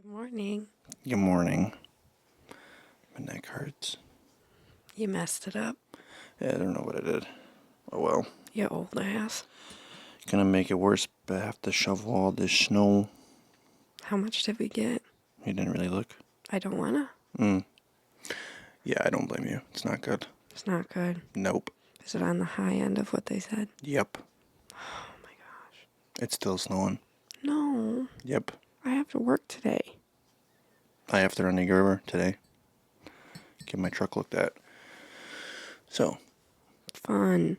Morning. Good morning. My neck hurts. You messed it up. Yeah, I don't know what I did. Oh well. You old ass. Gonna make it worse, but I have to shovel all this snow. How much did we get? You didn't really look? I don't wanna. Yeah, I don't blame you. It's not good. It's not good. Nope. Is it on the high end of what they said? Yep. Oh my gosh. It's still snowing. No. Yep. I have to work today. I have to run the river today. Get my truck looked at. So. Fun.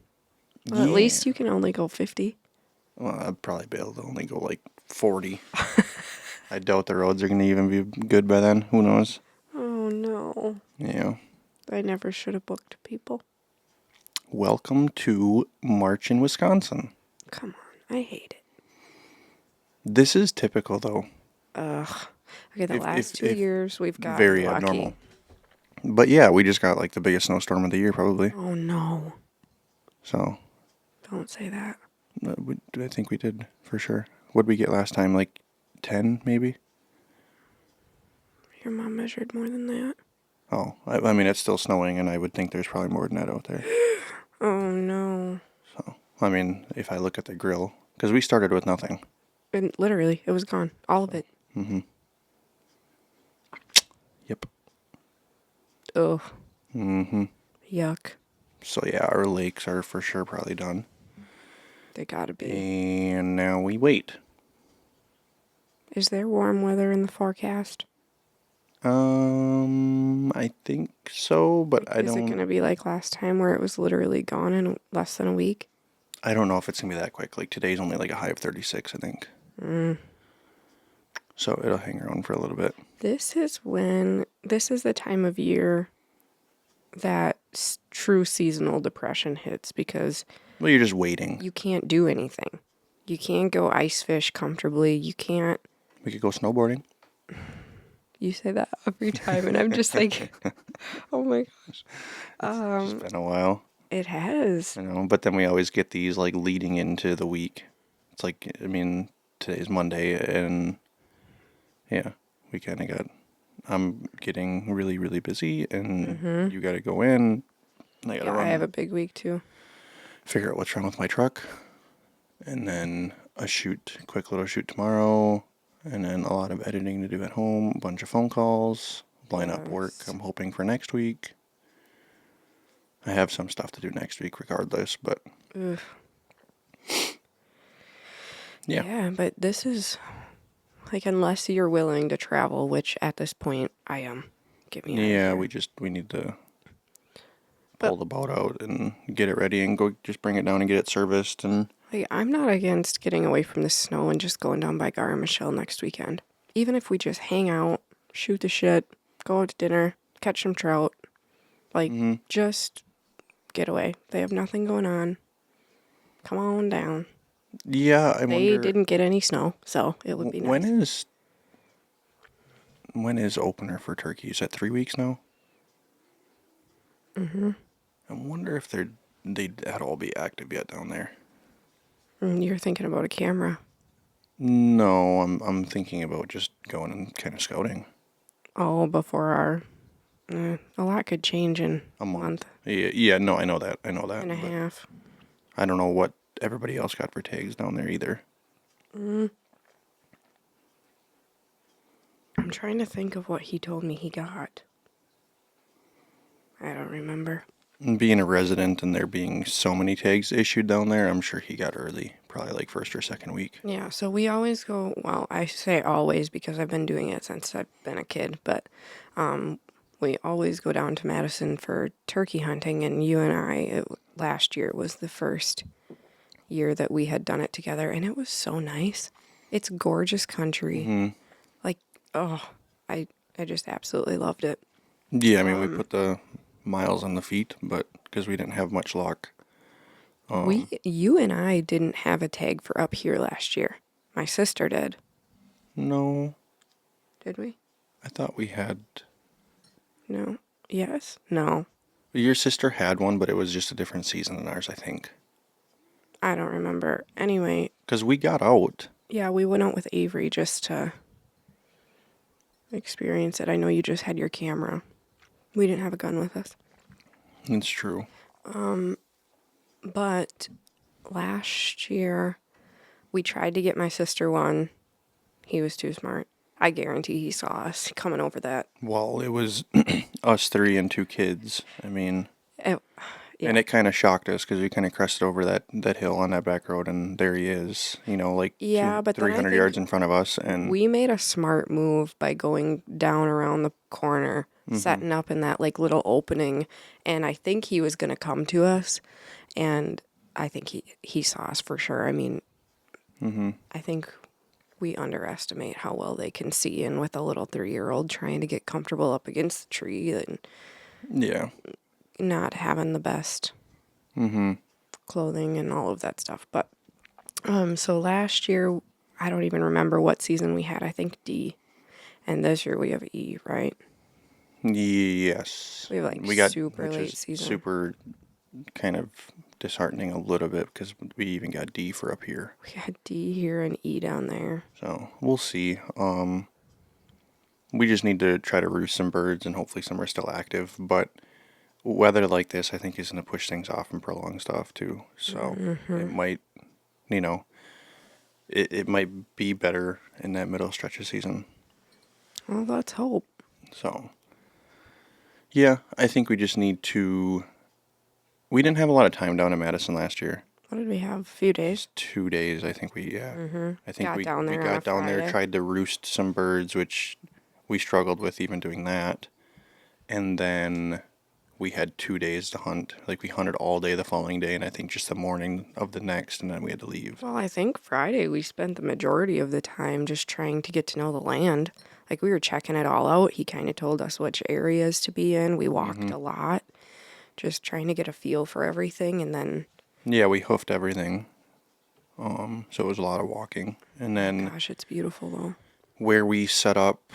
Well, at least you can only go 50. Well, I'd probably be able to only go like 40. I doubt the roads are gonna even be good by then. Who knows? Oh no. Yeah. I never should have booked people. Welcome to March in Wisconsin. Come on. I hate it. This is typical though. Ugh. Okay, the last 2 years we've got very lucky. abnormal. But yeah, we just got like the biggest snowstorm of the year probably. Oh no. So. Don't say that. I think we did for sure. What did we get last time? Like 10 maybe? Your mom measured more than that. Oh, I mean it's still snowing and I would think there's probably more than that out there. Oh no. So, I mean, if I look at the grill, because we started with nothing. And literally, it was gone. All of it. Mm-hmm. Yep. Ugh. Mm-hmm. Yuck. So yeah, our lakes are for sure probably done. They gotta be. And now we wait. Is there warm weather in the forecast? I think so, but I don't. Is it gonna be like last time where it was literally gone in less than a week? I don't know if it's gonna be that quick. Like today's only like a high of 36, I think. So it'll hang around for a little bit. This is the time of year that true seasonal depression hits because Well, you're just waiting. you can't do anything. You can't go ice fish comfortably. You can't. We could go snowboarding. You say that every time, and I'm just like, oh my gosh. It's been a while. It has. You know, but then we always get these like leading into the week. It's like, I mean, today's Monday, and yeah, we kind of got. I'm getting really, really busy, and you got to go in. And I got to run. I have a big week too. Figure out what's wrong with my truck, and then a quick little shoot tomorrow, and then a lot of editing to do at home, a bunch of phone calls, line up work I'm hoping for next week. I have some stuff to do next week regardless, but Ugh. yeah. Yeah, but this is like unless you're willing to travel, which at this point I am. Get me out of here. we need to pull the boat out and get it ready and go just bring it down and get it serviced and Like, I'm not against getting away from the snow and just going down by Gar and Michelle next weekend. Even if we just hang out, shoot the shit, go out to dinner, catch some trout. Like, just get away. They have nothing going on. Come on down. yeah, I They wonder didn't get any snow, so it would be nice. When is opener for turkey? Is that 3 weeks now? Mm-hmm. I wonder if they'd at all be active yet down there. You're thinking about a camera. No, I'm thinking about just going and kind of scouting. Oh, before our... a lot could change in a month. Yeah, no, I know that. And a half. I don't know what everybody else got for tags down there either. I'm trying to think of what he told me he got. I don't remember. Being a resident and there being so many tags issued down there, I'm sure he got early, probably like first or second week. Yeah, so we always go, well, I say always because I've been doing it since I've been a kid, but we always go down to Madison for turkey hunting, and you and I, last year was the first year that we had done it together, and it was so nice. It's gorgeous country. Mm-hmm. Like, oh, I just absolutely loved it. Yeah, I mean, we put the miles on the feet, but because we didn't have much luck. You and I didn't have a tag for up here last year. My sister did. No. Did we? I thought we had. No. Yes? No. Your sister had one, but it was just a different season than ours, I think. I don't remember. Anyway. Because we got out. Yeah, we went out with Avery just to experience it. I know you just had your camera. We didn't have a gun with us. It's true. But last year, we tried to get my sister one. He was too smart. I guarantee he saw us coming over that. Well, it was us three and two kids. I mean, It, yeah. and it kind of shocked us because we kind of crested over that hill on that back road, and there he is. Like Yeah, but then I 300 think yards in front of us, and we made a smart move by going down around the corner, setting up in that like little opening, and I think he was gonna come to us, and I think he saw us for sure. I mean, I think we underestimate how well they can see, and with a little 3-year-old trying to get comfortable up against the tree and yeah, not having the best clothing and all of that stuff. But so last year, I don't even remember what season we had. I think D, and this year we have E, right? yes, We have like we got, super which late is season. super kind of disheartening a little bit because we even got D for up here. We had D here and E down there. So we'll see. We just need to try to roost some birds, and hopefully some are still active. But weather like this, I think, is going to push things off and prolong stuff too. So it might, you know, it might be better in that middle stretch of season. Well, let's hope. So, yeah, I think we just need to. We didn't have a lot of time down in Madison last year. What did we have? A few days? 2 days, I think I think Got down there we on got a down there, Friday. tried to roost some birds, which we struggled with even doing that. And then we had 2 days to hunt. Like we hunted all day the following day, and I think just the morning of the next, and then we had to leave. Well, I think Friday we spent the majority of the time just trying to get to know the land. Like we were checking it all out. He kind of told us which areas to be in. We walked a lot, just trying to get a feel for everything. And then, Yeah, we hoofed everything. So it was a lot of walking. And then gosh, it's beautiful though. where we set up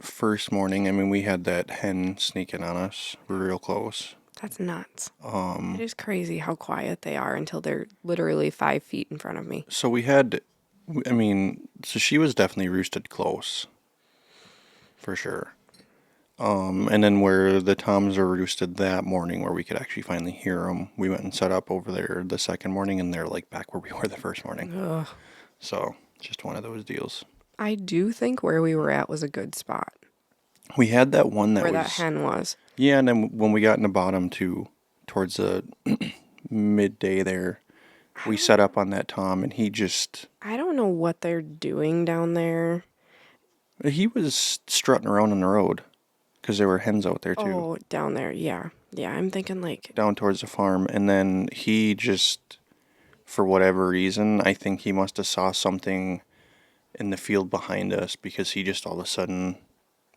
first morning, I mean, we had that hen sneaking on us real close. That's nuts. It is crazy how quiet they are until they're literally 5 feet in front of me. So we had, I mean, so she was definitely roosted close, for sure. And then where the toms were roosted that morning, where we could actually finally hear them, we went and set up over there the second morning, and they're like back where we were the first morning. Ugh. So just one of those deals. I do think where we were at was a good spot. We had that one that Where was, that hen was. yeah, and then when we got in the bottom too, towards the midday there, we set up on that tom, and I don't know what they're doing down there. he was strutting around on the road, because there were hens out there too. Oh, down there, yeah. Yeah, I'm thinking like... Down towards the farm, and then he just, for whatever reason, I think he must have saw something in the field behind us, because he just all of a sudden,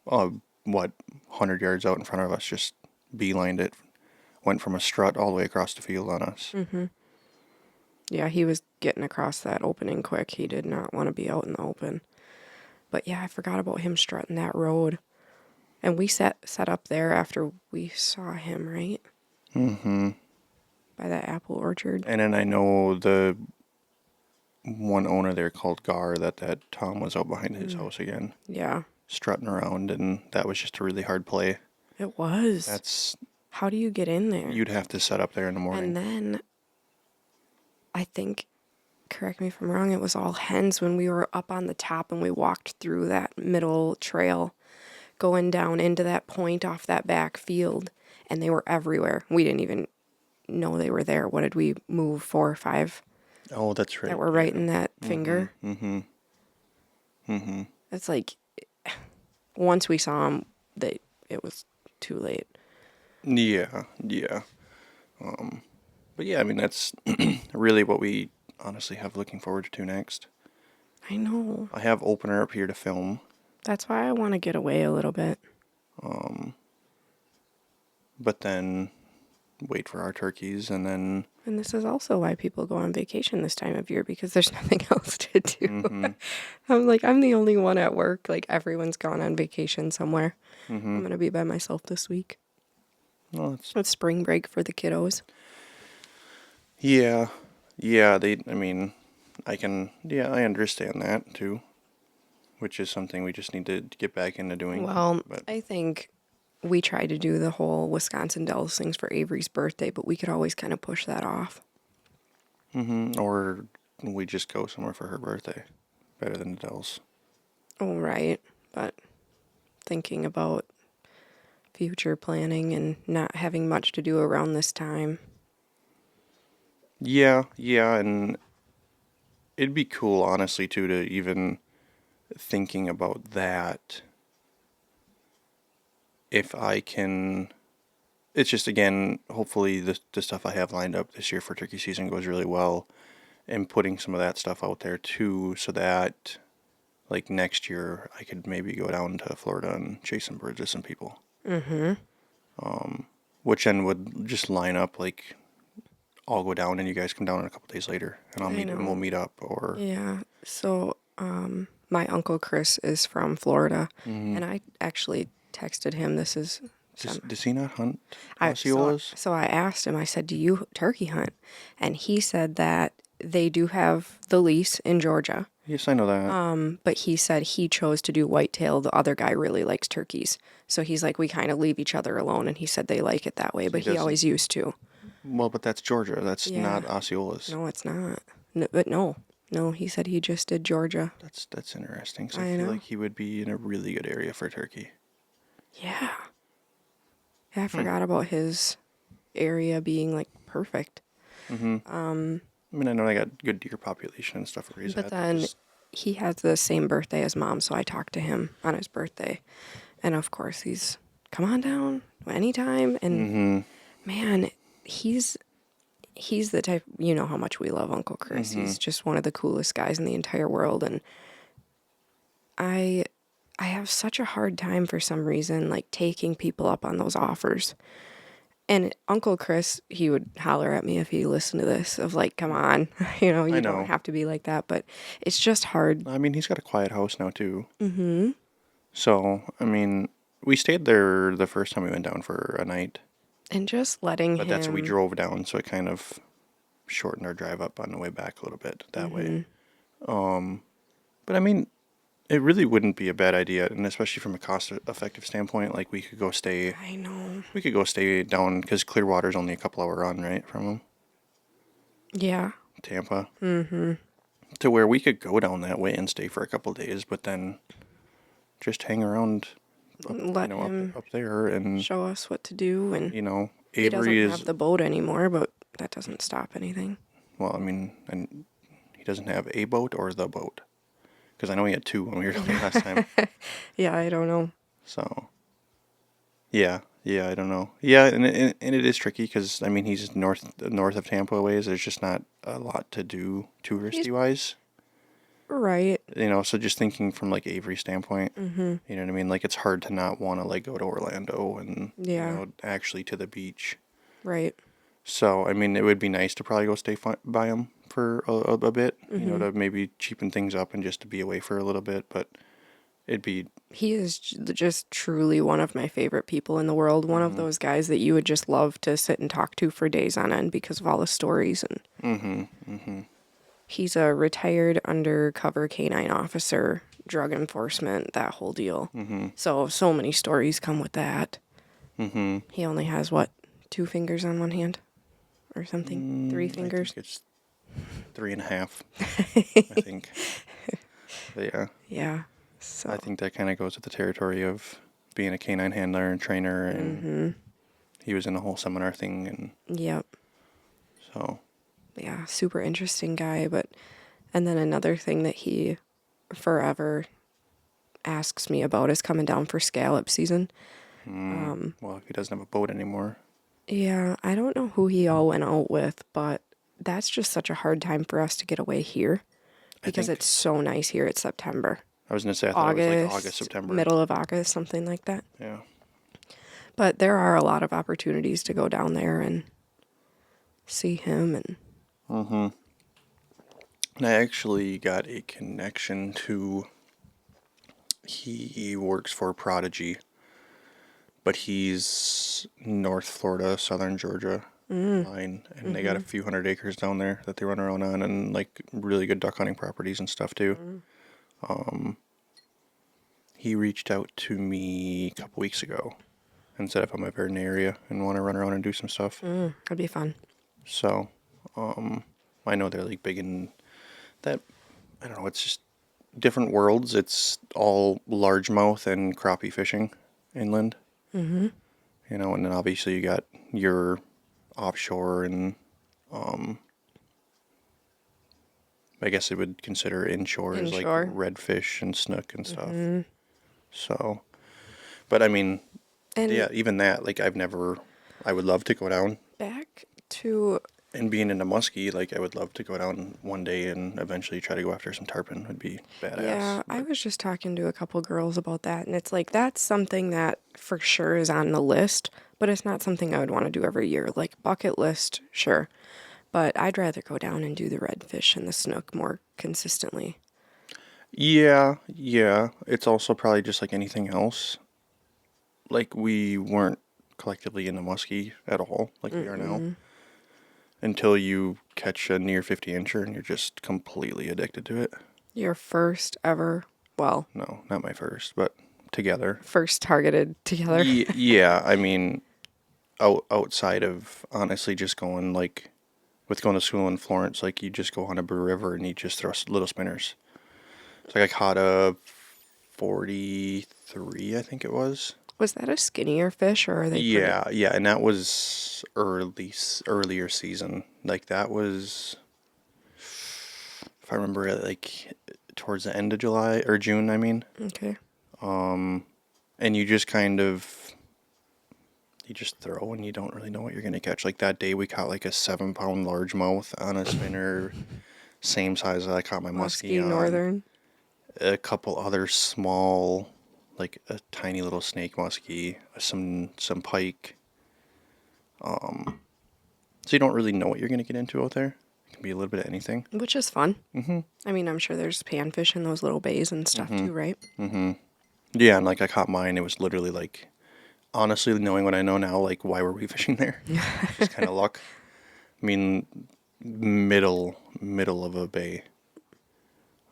100 yards out in front of us, just beelined it, went from a strut all the way across the field on us. Yeah, he was getting across that opening quick. He did not want to be out in the open. But yeah, I forgot about him strutting that road. And we set up there after we saw him, right? By that apple orchard. And then I know the one owner there called Gar that Tom was out behind his house again, Yeah, strutting around, and that was just a really hard play. it was. That's, How do you get in there? you'd have to set up there in the morning. And then, I think, correct me if I'm wrong, it was all hens when we were up on the top and we walked through that middle trail, going down into that point off that back field, and they were everywhere. We didn't even know they were there. What did we move, 4 or 5? Oh, that's right. That were right in that finger. Mm-hmm. It's like, once we saw them, it was too late. Yeah. But yeah, I mean, that's really what we honestly have looking forward to next. I know. I have opener up here to film. That's why I want to get away a little bit. But then wait for our turkeys, and then... And this is also why people go on vacation this time of year, because there's nothing else to do. I'm the only one at work. Like, everyone's gone on vacation somewhere. I'm going to be by myself this week. Well, It's spring break for the kiddos. yeah, I understand that too. which is something we just need to get back into doing. Well, But I think we tried to do the whole Wisconsin Dells things for Avery's birthday, but we could always kind of push that off. or we just go somewhere for her birthday. Better than the Dells. Oh, right. But thinking about future planning and not having much to do around this time. Yeah, and it'd be cool, honestly, too, to even thinking about that. If I can, it's just again, hopefully the stuff I have lined up this year for turkey season goes really well, and putting some of that stuff out there too, so that like next year I could maybe go down to Florida and chase some birds with some people. Which then would just line up like I'll go down and you guys come down in a couple days later, and I we'll know. meet up. Or Yeah. So, my uncle Chris is from Florida, and I actually texted him. This is does he not hunt I so Osceolas? so I asked him. I said, "Do you turkey hunt?" And he said that they do have the lease in Georgia. Yes, I know that. But he said he chose to do whitetail. The other guy really likes turkeys. So he's like, we kind of leave each other alone. And he said they like it that way, but he doesn't. always used to. Well, but that's Georgia. That's Yeah. not Osceolas. No, it's not. No, but no. No, he said he just did Georgia. That's interesting. So I I feel know. like he would be in a really good area for turkey. Yeah. I forgot about his area being like perfect. I mean, I know I got good deer population and stuff where he's But at. then he has the same birthday as mom, so I talked to him on his birthday. And of course, he's come on down anytime. And man, he's the type, you know how much we love Uncle Chris. He's just one of the coolest guys in the entire world. And I have such a hard time for some reason, like taking people up on those offers. And Uncle Chris, he would holler at me if he listened to this of like, come on, you know, you know. don't have to be like that. But it's just hard. I mean, he's got a quiet house now too. So I mean, we stayed there the first time we went down for a night, And just letting but him. that's we drove down, so it kind of shortened our drive up on the way back a little bit that way. But I mean, it really wouldn't be a bad idea, and especially from a cost-effective standpoint, like we could go stay. I know. We could go stay down because Clearwater's only a couple-hour run, right, from him, Yeah. Tampa. To where we could go down that way and stay for a couple days, but then just hang around up, Let him up there, and show us what to do. And he doesn't Avery is have the boat anymore, but that doesn't stop anything. well, I mean, and he doesn't have a boat or the boat, because I know he had two when we were down there last time. Yeah, I don't know. So, yeah, I don't know. Yeah, and it is tricky because I mean he's north of Tampa a ways. There's just not a lot to do touristy wise. Right. So just thinking from like Avery's standpoint, you know what I mean. Like it's hard to not want to like go to Orlando and Yeah. actually to the beach. Right. So I mean it would be nice to probably go stay by him for a bit. To maybe cheapen things up and just to be away for a little bit, but. He is just truly one of my favorite people in the world. One of those guys that you would just love to sit and talk to for days on end because of all the stories. And he's a retired undercover canine officer, drug enforcement, that whole deal. So many stories come with that. He only has, 2 fingers on one hand or something? 3 fingers? I think it's 3.5, I think. But yeah. Yeah. So I think that kind of goes with the territory of being a canine handler and trainer, and he was in a whole seminar thing, and yep. so Yeah, super interesting guy. And then another thing that he forever asks me about is coming down for scallop season. well, if he doesn't have a boat anymore. Yeah, I don't know who he all went out with, but that's just such a hard time for us to get away here because it's so nice here. It's September. I was going to say, I thought it was like August, September. Middle of August, something like that. Yeah. But there are a lot of opportunities to go down there and see him. And And I actually got a connection to, he works for Prodigy, but he's North Florida, Southern Georgia line, and they got a few hundred acres down there that they run around on, and like really good duck hunting properties and stuff too. he reached out to me a couple weeks ago and said if I'm ever in the area and want to run around and do some stuff. That'd be fun. So, I know they're like big in that. I don't know. It's just different worlds. It's all largemouth and crappie fishing inland. Mm-hmm. You know, and then obviously you got your offshore and I guess it would consider inshore as like Inshore. redfish and snook and stuff. Mm-hmm. So, but I mean, And yeah, even that, like I would love to go down back to and being into musky, like I would love to go down one day and eventually try to go after some tarpon would be badass. yeah, I But was just talking to a couple girls about that, and it's like that's something that for sure is on the list, but it's not something I would want to do every year. Like bucket list, sure, but I'd rather go down and do the redfish and the snook more consistently. yeah, yeah, it's also probably just like anything else. Like we weren't collectively into musky at all, like we are now, Mm-mm. until you catch a near 50 incher and you're just completely addicted to it. Your first ever, well, No, not my first, but together. first targeted together. Yeah, I mean, outside of honestly just going like with going to school in Florence, like you just go on a Brew River and you just throw little spinners. So like I caught a 43, I think it was. Was that a skinnier fish, or are they pretty? Yeah, and that was earlier season. Like that was, if I remember it, like towards the end of July or June, I mean. Okay. And you just kind of you just throw and you don't really know what you're gonna catch. Like that day we caught like a 7 pound largemouth on a spinner, same size that I caught my muskie Musky on. northern. A couple other small, like a tiny little snake muskie, some pike. So you don't really know what you're gonna get into out there. It can be a little bit of anything. Which is fun. Mm-hmm. I mean, I'm sure there's panfish in those little bays and stuff too, right? Yeah, and like I caught mine, it was literally like, honestly, knowing what I know now, like why were we fishing there? Just kind of luck. I mean, middle of a bay.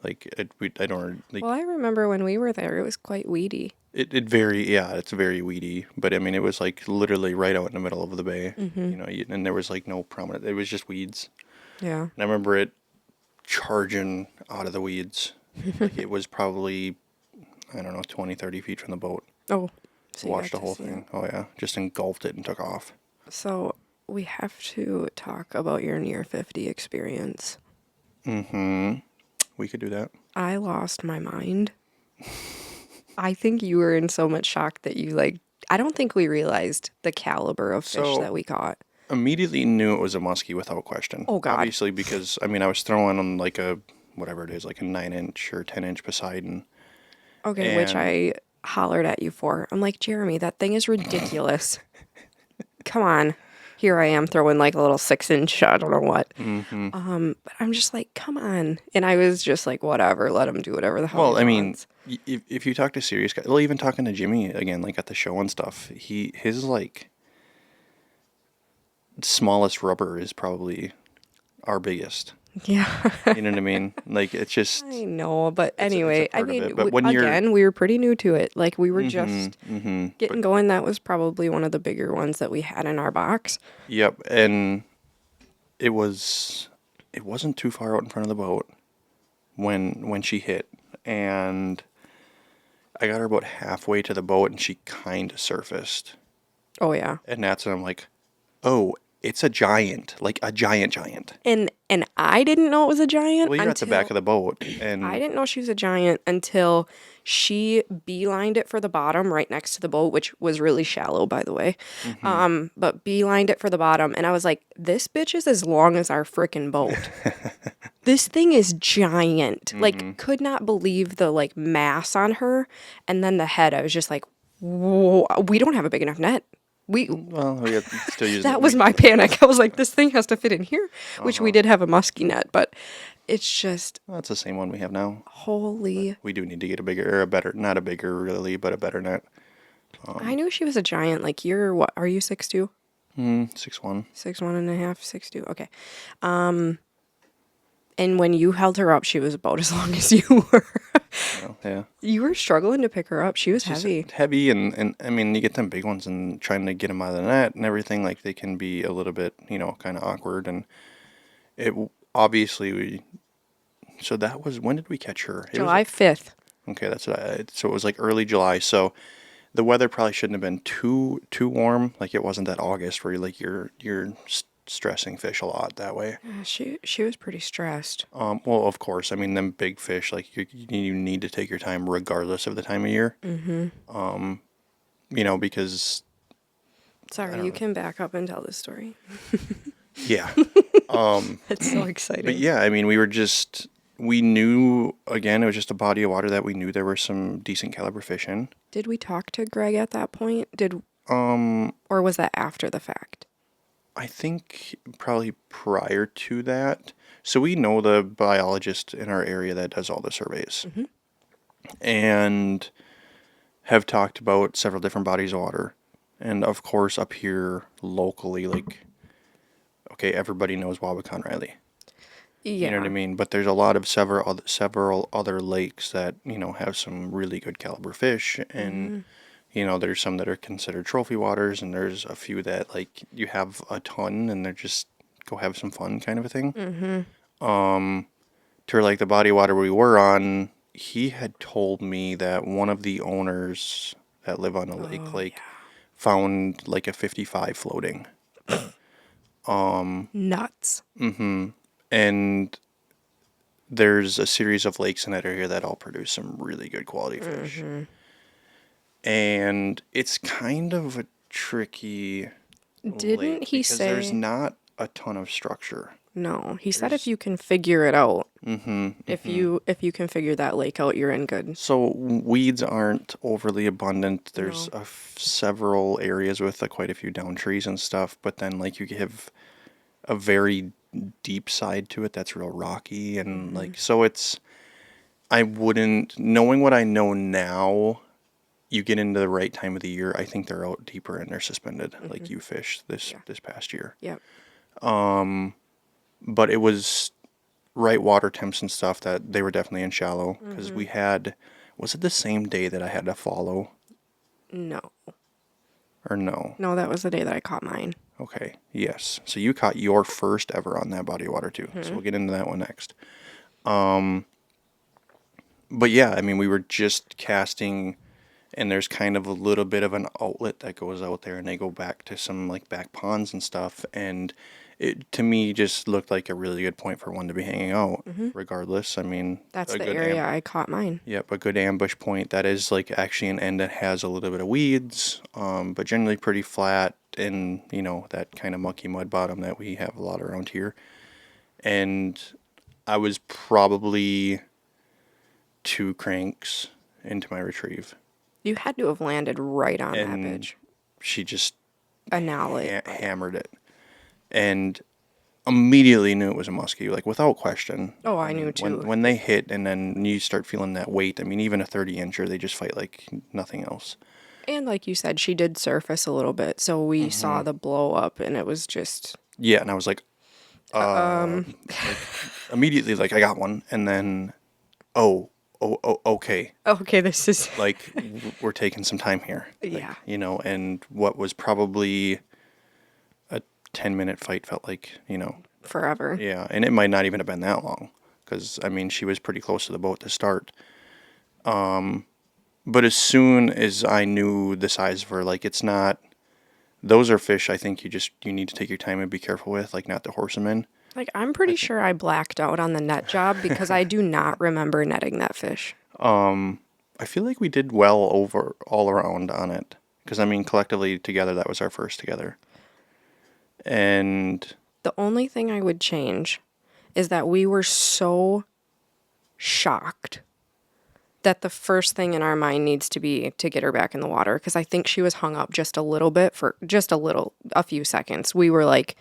Like I don't like Well, I remember when we were there, it was quite weedy. it's very weedy, but I mean it was like literally right out in the middle of the bay. You know, and there was like no prominent. It was just weeds. Yeah. And I remember it charging out of the weeds. Like it was probably, I don't know, 20, 30 feet from the boat. Oh, so you Watched got the to whole see thing. it. Oh yeah, just engulfed it and took off. So we have to talk about your near 50 experience. We could do that. I lost my mind. I think you were in so much shock that you like, I don't think we realized the caliber of fish So that we caught. immediately knew it was a muskie without question. Oh, God. Obviously, because I mean I was throwing on like a whatever it is, like a 9 inch or 10 inch Poseidon. Okay, which And I hollered at you for. I'm like, Jeremy, that thing is ridiculous. Come on. Here I am throwing like a little 6 inch, I don't know what. But I'm just like, come on. And I was just like, whatever, let him do whatever the hell well, he I mean, wants. if you talk to serious guys, well, even talking to Jimmy again, like at the show and stuff, his like smallest rubber is probably our biggest. Yeah. You know what I mean? Like it's just I know, but it's a anyway, I part of mean, it. But when you're again, we were pretty new to it. Like we were just getting going. That was probably one of the bigger ones that we had in our box. yep, and it wasn't too far out in front of the boat when she hit, and I got her about halfway to the boat, and she kind of surfaced, Oh yeah. and that's when I'm like, oh, it's a giant, like a giant. And I didn't know it was a giant Well, you're at the back until of the boat, I and didn't know she was a giant until she beelined it for the bottom right next to the boat, which was really shallow, by the way. But beelined it for the bottom, and I was like, "This bitch is as long as our freaking boat. This thing is giant. Like, could not believe the like mass on her, and then the head. I was just like, whoa, we don't have a big enough net. well, we still use That was my panic. I was like, this thing has to fit in here, which we did have a musky net, but it's just Well, that's the same one we have now. holy. We do need to get a bigger, or a better, not a bigger really, but a better net. I knew she was a giant. Like you're what? Are you 6'2"? 6'1". 6'1.5", 6'2". Okay. And when you held her up, she was about as long as you were. Well, yeah. You were struggling to pick her up. She was It's just heavy. heavy, and I mean, you get them big ones and trying to get them out of the net and everything, like they can be a little bit, kind of awkward. And it obviously so that was, when did we catch her? It was July 5th. okay. That's what so it was like early July. So the weather probably shouldn't have been too warm. Like it wasn't that August where you're stressing fish a lot that way. Yeah, she was pretty stressed. Well, of course. I mean, them big fish, like you need to take your time regardless of the time of year. Because I Sorry, don't you know. can back up and tell this story. Yeah. It's so exciting. But yeah, I mean, we knew, again, it was just a body of water that we knew there were some decent caliber fish in. Did we talk to Greg at that point? Um, Or was that after the fact? I think probably prior to that. So we know the biologist in our area that does all the surveys. And have talked about several different bodies of water. And of course, up here locally, like, okay, everybody knows Wabakan Riley. Yeah. You know what I mean? But there's a lot of several other lakes that, have some really good caliber fish. And, there's some that are considered trophy waters. And there's a few that, like, you have a ton and they're just go have some fun kind of a thing. To like the body of water we were on, he had told me that one of the owners that live on a lake found like a 55 floating. Nuts. And there's a series of lakes in that area that all produce some really good quality fish. And it's kind of a tricky Didn't lake he because there's say? not a ton of structure. No, he said if you can figure it out. If you can figure that lake out, you're in good. So weeds aren't overly abundant. There's No. several areas with quite a few down trees and stuff, but then like you have a very deep side to it that's real rocky and like so it's I wouldn't knowing what I know now, you get into the right time of the year, I think they're out deeper and they're suspended like you fished this past year. Yep. But it was right water temps and stuff that they were definitely in shallow because we had was it the same day that I had to follow No. or no? No, that was the day that I caught mine. Okay, yes. So you caught your first ever on that body of water too. So we'll get into that one next. But yeah, I mean we were just casting and there's kind of a little bit of an outlet that goes out there and they go back to some like back ponds and stuff and it to me just looked like a really good point for one to be hanging out regardless. I mean, That's a the good area I caught mine. Yep, a good ambush point that is like actually an end that has a little bit of weeds, but generally pretty flat and, that kind of mucky mud bottom that we have a lot around here. And I was probably 2 cranks into my retrieve. You had to have landed right on that And bitch. she just An outlet. hammered it. And immediately knew it was a muskie, like without question. Oh, I knew too. When they hit and then you start feeling that weight, I mean, even a 30-incher, they just fight like nothing else. And like you said, she did surface a little bit, so we saw the blow up, and it was just. Yeah, and I was like, like, immediately, like, I got one, and then, okay, Okay, this is. like, we're taking some time here. Like, Yeah. And what was probably a 10-minute fight felt like, Forever. yeah, and it might not even have been that long, because, I mean, she was pretty close to the boat to start. But as soon as I knew the size of her, like, it's not, those are fish I think you need to take your time and be careful with, like, not to horse them in. Like, I'm pretty sure I blacked out on the net job because I do not remember netting that fish. I feel like we did well over all around on it, because, I mean, collectively together, that was our first together. And The only thing I would change is that we were so shocked that the first thing in our mind needs to be to get her back in the water, because I think she was hung up just a little bit for just a few seconds. We were like,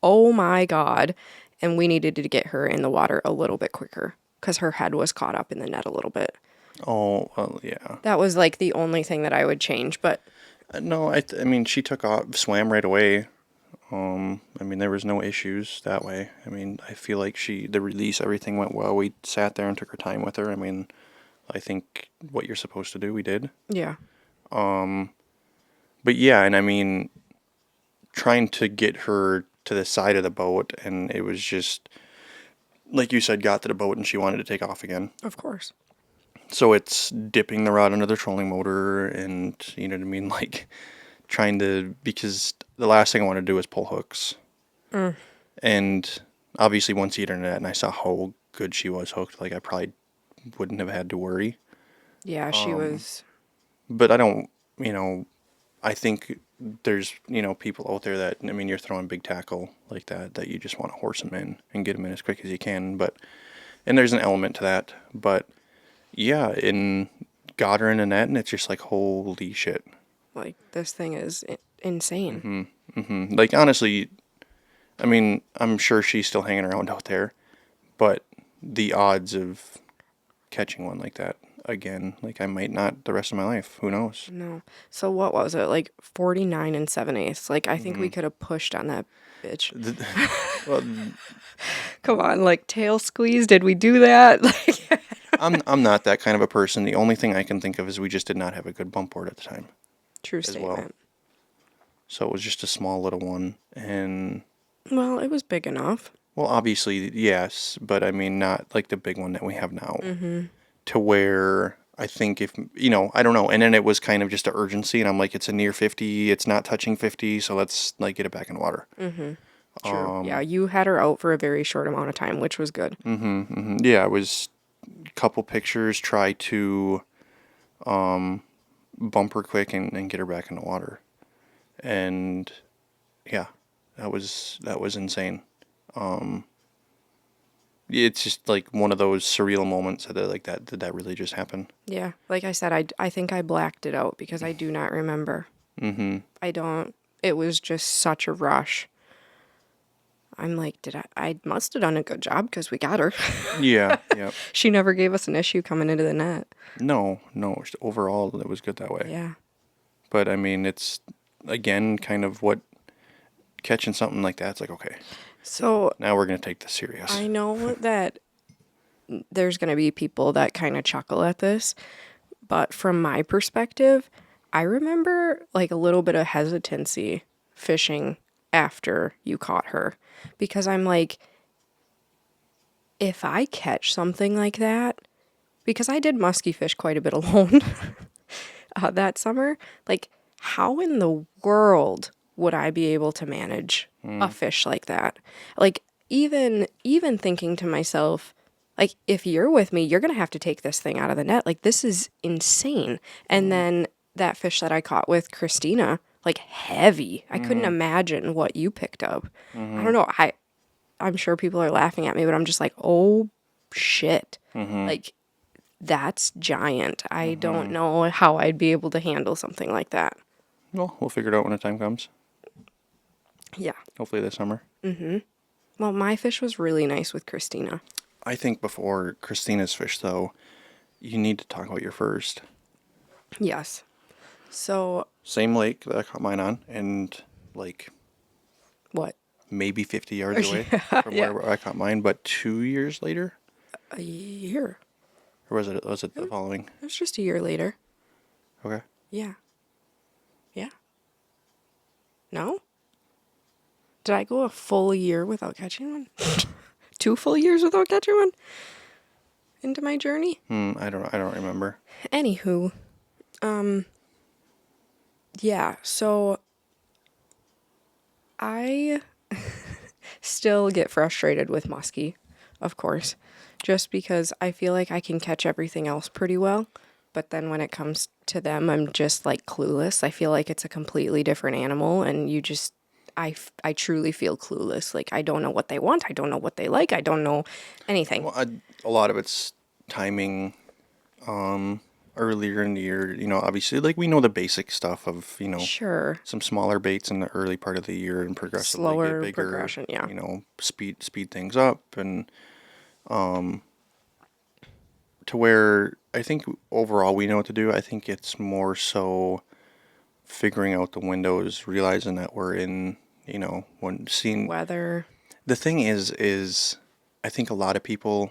oh my God. And we needed to get her in the water a little bit quicker because her head was caught up in the net a little bit. oh, well, yeah. That was like the only thing that I would change. But No, I mean, she took off, swam right away. I mean, there was no issues that way. I mean, I feel like the release, everything went well. We sat there and took our time with her. I mean, I think what you're supposed to do, we did. Yeah. But yeah, and I mean, trying to get her to the side of the boat, and it was just, like you said, got to the boat and she wanted to take off again. Of course. So it's dipping the rod under the trolling motor, and you know what I mean, like trying to, because the last thing I want to do is pull hooks. And obviously, once you get into that, and I saw how good she was hooked, like I probably wouldn't have had to worry. Yeah, she was. But I don't, I think there's, people out there that, I mean, you're throwing big tackle like that you just want to horse them in and get them in as quick as you can. And there's an element to that. But yeah, got her in the net, and it's just like, holy shit. Like, this thing is insane. Like, honestly, I mean, I'm sure she's still hanging around out there, but the odds of catching one like that again, like I might not the rest of my life. Who knows? No. So what was it? Like 49 and 7/8. Like, I think we could have pushed on that bitch. Well, Come on, like tail squeeze. Did we do that? Like, I'm not that kind of a person. The only thing I can think of is we just did not have a good bump board at the time. true As statement. well. So it was just a small little one, and Well, it was big enough. well, obviously yes, but I mean not like the big one that we have now. To where I think if I don't know, and then it was kind of just an urgency, and I'm like, it's a near 50, it's not touching 50, so let's like get it back in water. True. Yeah, you had her out for a very short amount of time, which was good. Yeah, it was a couple pictures, try to bump her quick and get her back in the water. And yeah, that was insane. It's just like one of those surreal moments that like that did that really just happen? Yeah, like I said, I think I blacked it out because I do not remember. I don't. It was just such a rush. I'm like, I must have done a good job because we got her. Yeah, yeah. She never gave us an issue coming into the net. No, overall it was good that way. Yeah. But I mean, it's again kind of what catching something like that's like, okay, So now we're gonna take this serious. I know that there's going to be people that kind of chuckle at this, but from my perspective, I remember like a little bit of hesitancy fishing after you caught her because I'm like, if I catch something like that, because I did musky fish quite a bit alone that summer, like how in the world would I be able to manage a fish like that? Like even thinking to myself, like if you're with me, you're going to have to take this thing out of the net. Like this is insane. And then that fish that I caught with Christina, like heavy. I couldn't imagine what you picked up. I don't know. I'm sure people are laughing at me, but I'm just like, oh shit. Like that's giant. I don't know how I'd be able to handle something like that. Well, we'll figure it out when the time comes. Yeah. Hopefully this summer. Well, my fish was really nice with Christina. I think before Christina's fish, though, you need to talk about your first. Yes. So Same lake that I caught mine on, and like what? maybe 50 yards away from where I caught mine, but 2 years later? A year. Or was it the following? It was just a year later. Okay. Yeah. Yeah. No? Did I go a full year without catching one? 2 full years without catching one? Into my journey? I don't remember. Anywho, yeah, so I still get frustrated with muskie, of course, just because I feel like I can catch everything else pretty well, but then when it comes to them, I'm just like clueless. I feel like it's a completely different animal, and I truly feel clueless. Like I don't know what they want. I don't know what they like. I don't know anything. Well, a lot of it's timing. Earlier in the year, obviously, like we know the basic stuff of, Sure. some smaller baits in the early part of the year and progressively Slower get bigger, progression, yeah. speed things up and to where I think overall we know what to do. I think it's more so figuring out the windows, realizing that we're in you know, when seeing Weather. the thing is I think a lot of people,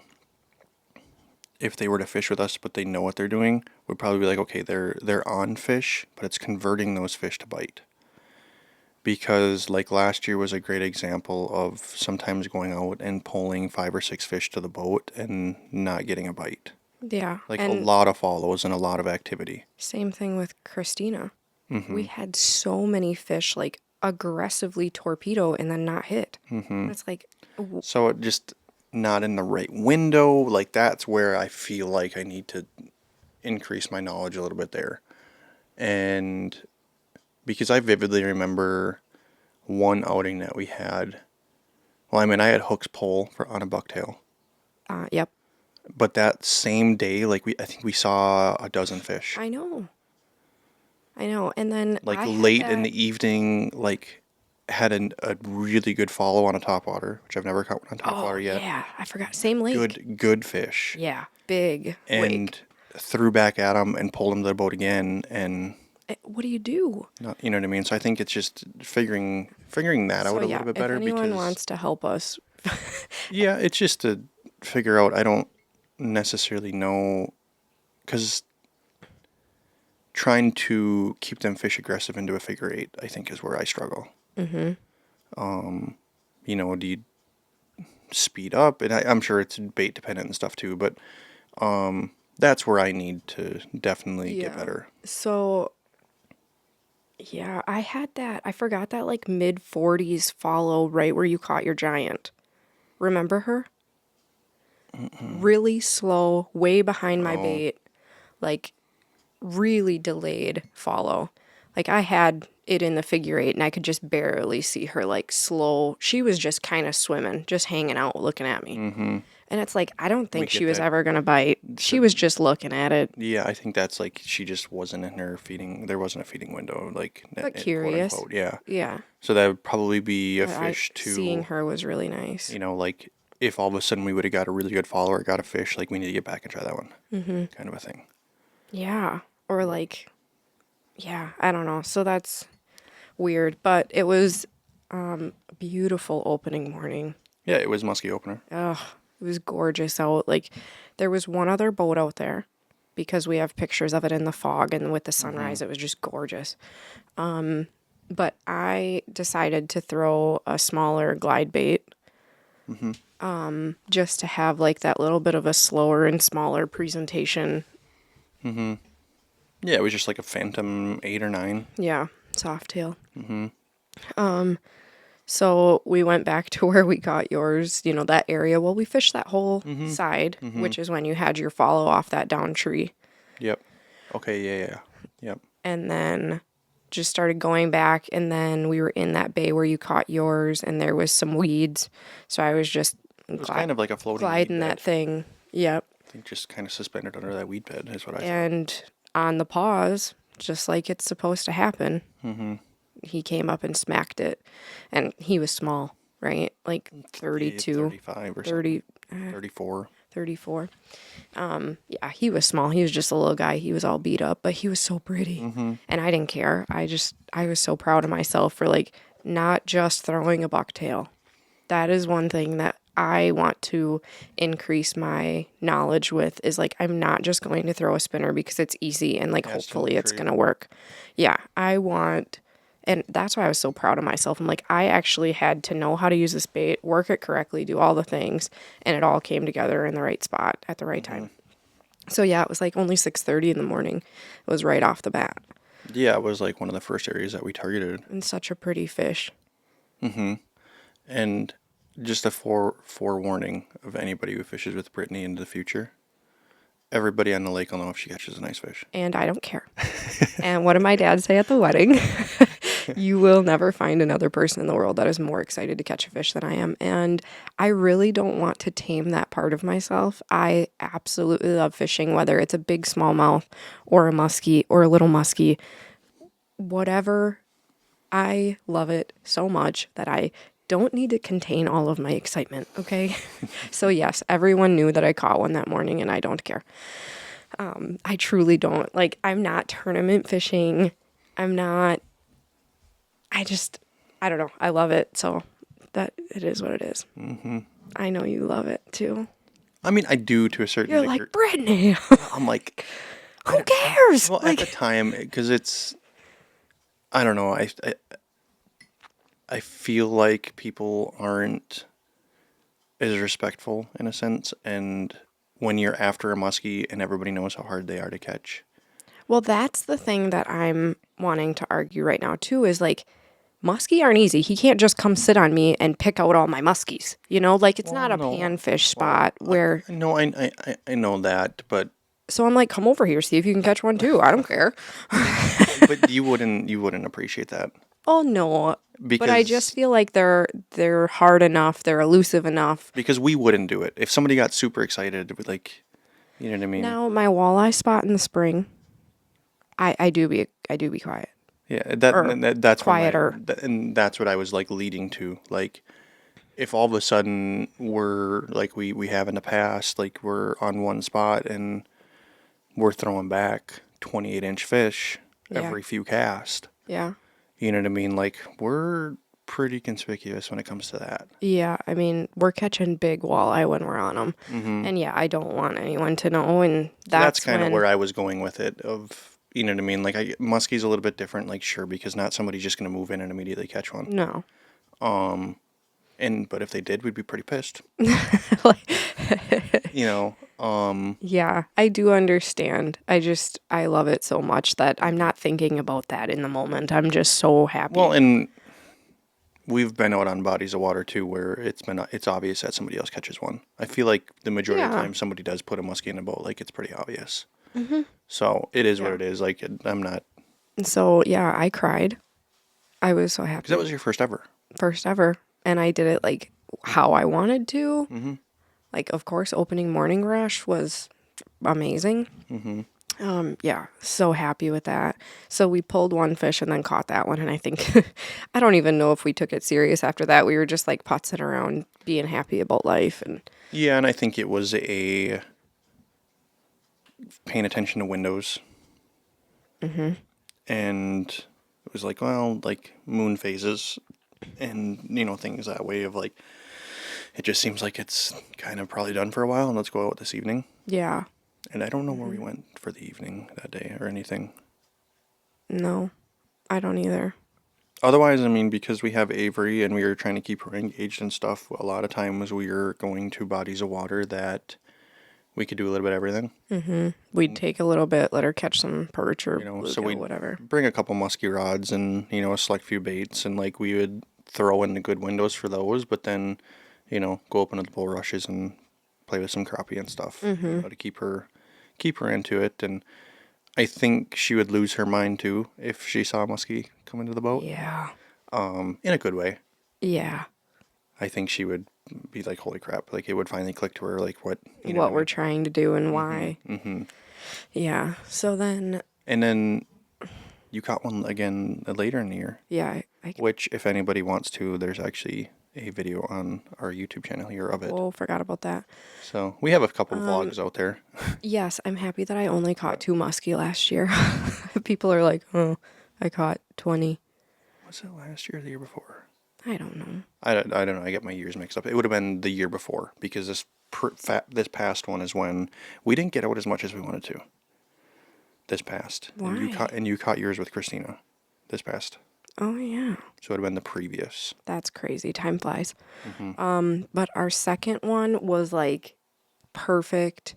if they were to fish with us but they know what they're doing, would probably be like, okay, they're on fish, but it's converting those fish to bite. Because like last year was a great example of sometimes going out and pulling 5 or 6 fish to the boat and not getting a bite. Yeah. Like a And lot of follows and a lot of activity. same thing with Christina. We Mm-hmm. had so many fish like aggressively torpedo and then not hit. Mm-hmm. It's like, So it just not in the right window. Like that's where I feel like I need to increase my knowledge a little bit there. And because I vividly remember one outing that we had. Well, I mean, I had hooks pull for on a bucktail, yep. but that same day, like I think we saw a dozen fish. I know. I know. And then Like I had late in that. the evening, like had a really good follow on a topwater, which I've never caught one on Oh, topwater yet. yeah. I forgot. Same lake. Good fish. Yeah. Big And lake. threw back at him and pulled him to the boat again, and What do you do? not, you know what I mean. So I think it's just figuring that So, out a yeah, little bit if better anyone because wants to help us, yeah, it's just to figure out. I don't necessarily know because trying to keep them fish aggressive into a figure eight, I think, is where I struggle. mm-hmm. You know, do you speed up? And I'm sure it's bait dependent and stuff too, but that's where I need to definitely get Yeah. better. So, yeah, I had that. I forgot that like mid 40s follow right where you caught your giant. Remember her? Really slow, way behind my Oh, bait, like really delayed follow. Like I had it in the figure eight and I could just barely see her like slow. She was just kind of swimming, just hanging out looking at me. mm-hmm. And it's like, I don't We think she get was that. ever going to bite. She was just looking at it, Yeah, I think that's like she just wasn't in her feeding. There wasn't a feeding window, like but quote curious. unquote. Yeah. Yeah. So that would probably be a But I fish seeing to, her was really nice. you know, like if all of a sudden we would have got a really good follower, got a fish, like we need to get back and try that one, kind of a thing. Yeah. Or like, yeah, I don't know. So that's weird, but it was a beautiful opening morning. Yeah, it was musky opener. Ugh, it was gorgeous out. Like, there was one other boat out there because we have pictures of it in the fog and with the sunrise, it was just gorgeous. But I decided to throw a smaller glide bait just to have like that little bit of a slower and smaller presentation. Yeah, it was just like a Phantom 8 or 9. Yeah, soft tail. So we went back to where we got yours, you know, that area. Well, we fished that whole side, which is when you had your follow off that down tree. Yep. Okay. Yeah. Yep. And then just started going back. And then we were in that bay where you caught yours, and there was some weeds. So I was just It was kind of like a floating gliding weed bed. that thing. Yep. I think just kind of suspended under that weed bed is what I thought. And on the pause, just like it's supposed to happen, he came up and smacked it. And he was small, right? Like 32, 35 or 30, something. 34. 34. Yeah, he was small. He was just a little guy. He was all beat up, but he was so pretty. And I didn't care. I was so proud of myself for like not just throwing a bucktail. That is one thing that I want to increase my knowledge with is like I'm not just going to throw a spinner because it's easy and like Has to hopefully look it's straight. going to work. Yeah, I want and that's why I was so proud of myself. I'm like I actually had to know how to use this bait, work it correctly, do all the things, and it all came together in the right spot at the right time. So yeah, it was like only 6:30 in the morning. It was right off the bat. Yeah, it was like one of the first areas that we targeted. And such a pretty fish. And just a forewarning of anybody who fishes with Brittany into the future. Everybody on the lake will know if she catches a nice fish. And I don't care. And what did my dad say at the wedding? You will never find another person in the world that is more excited to catch a fish than I am. And I really don't want to tame that part of myself. I absolutely love fishing, whether it's a big smallmouth or a muskie or a little muskie. Whatever, I love it so much that I don't need to contain all of my excitement, okay? So yes, everyone knew that I caught one that morning and I don't care. I truly don't. Like, I'm not tournament fishing. I'm not, I I don't know. I love it. So that it is what it is. Mm-hmm. I know you love it too. I mean, I do to a certain You're degree. like, Brittany, I'm like, who cares? well, at the Like, time, because I don't know, I feel like people aren't as respectful in a sense, and when you're after a muskie and everybody knows how hard they are to catch. well, that's the thing that I'm wanting to argue right now too is like, muskie aren't easy. He can't just come sit on me and pick out all my muskies. You know, like it's Well, not a no, panfish well, spot where. I know, I know that, but So I'm like, come over here, see if you can catch one too. I don't care. but you wouldn't appreciate that Oh no, but I just because feel like they're hard enough, they're elusive enough. we wouldn't do it if somebody got super excited, it would like, you know what I mean? Now my walleye spot in the spring, I do be quiet Yeah, or that's where quieter. and that's what I was like leading to. Like, if all of a sudden we're like we have in the past, like we're on one spot and we're throwing back 28-inch fish Yeah, every few casts. yeah, You know what I mean? Like, we're pretty conspicuous when it comes to that. yeah. I mean, we're catching big walleye when we're on them, and yeah, I don't want anyone to know. And So that's that's kind of when where I was going with it. Of, you know what I mean? Like, muskie's a little bit different. Like, sure, because not somebody's just going to move in and immediately catch one. no, And but if they did, we'd be pretty pissed. like You know. yeah, I do understand. I love it so much that I'm not thinking about that in the moment. I'm just so Well, happy. and we've been out on bodies of water too, where it's obvious that somebody else catches one. I feel like the majority of the Yeah, time somebody does put a muskie in a boat, like it's pretty obvious. So it is what yeah. it is. Like, I'm not, And so yeah, I cried. I was so because that happy. was your first ever. First ever. And I did it like how I wanted to. Like, of course, opening morning rush was amazing. Yeah, so happy with that. So we pulled one fish and then caught that one. And I think, I don't even know if we took it serious after that. We were just like putzing around, being happy about life. And Yeah, and I think it was a paying attention to windows. And it was like, well, like moon phases and, things that way of like, it just seems like it's kind of probably done for a while and let's go out this evening. yeah, And I don't know where we went for the evening that day or anything. no, I don't either. Otherwise, I mean, because we have Avery and we were trying to keep her engaged and stuff, a lot of times we were going to bodies of water that we could do a little bit of everything. We'd take a little bit, let her catch some perch or So bluegill, we'd whatever. bring a couple musky rods and, a select few baits, and like we would throw in the good windows for those, but then, go up into the bulrushes and play with some crappie and stuff, to keep her into it. And I think she would lose her mind too if she saw a muskie come into the boat, Yeah, in a good way. yeah. I think she would be like, holy crap, like it would finally click to her, like what, What we're trying to do and why. Yeah. So then, And then you caught one again later in the year, yeah, which if anybody wants to, there's actually a video on our YouTube channel here of it. oh, forgot about that. So we have a couple vlogs out there. Yes, I'm happy that I only caught 2 muskie last year. People are like, oh, I caught 20. Was it last year or the year before? I don't know. I don't know. I get my years mixed up. It would have been the year before, because this past one is when we didn't get out as much as we wanted to. This past. Why? And you caught yours with Christina. This past. Oh, yeah. So it would have been the previous. That's crazy. Time flies. But our second one was like perfect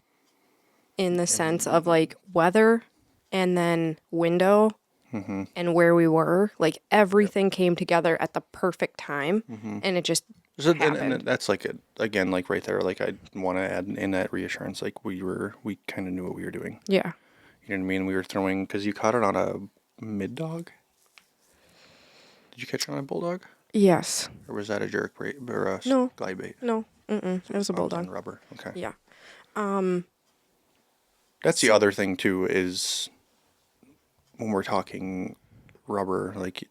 in the sense of like weather and then window and where we were. Like everything came together at the perfect time and it just So happened. that's like again, like right there, like I want to add in that reassurance, like we kind of knew what we were doing. Yeah. You know what I mean? We were throwing, because you caught it on a mid dog. Did you catch it on a bulldog, Yes. or was that a jerk bait or a No. glide bait? No. Mm-mm. It was a Oh, it was on bulldog. rubber. Okay. Yeah. That's the other thing too, is when we're talking rubber, like,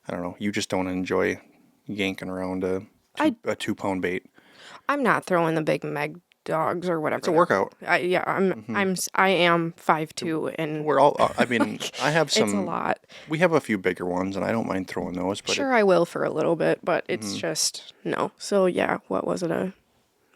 I don't know, you just don't enjoy yanking around a 2 pound bait. I'm not throwing the big meg dogs or whatever. It's a workout. I am 5'2", and We're all, I mean, I have some. it's a lot. We have a few bigger ones, and I don't mind throwing those. But Sure, I will for a little bit, but it's just no. So yeah, what was it, a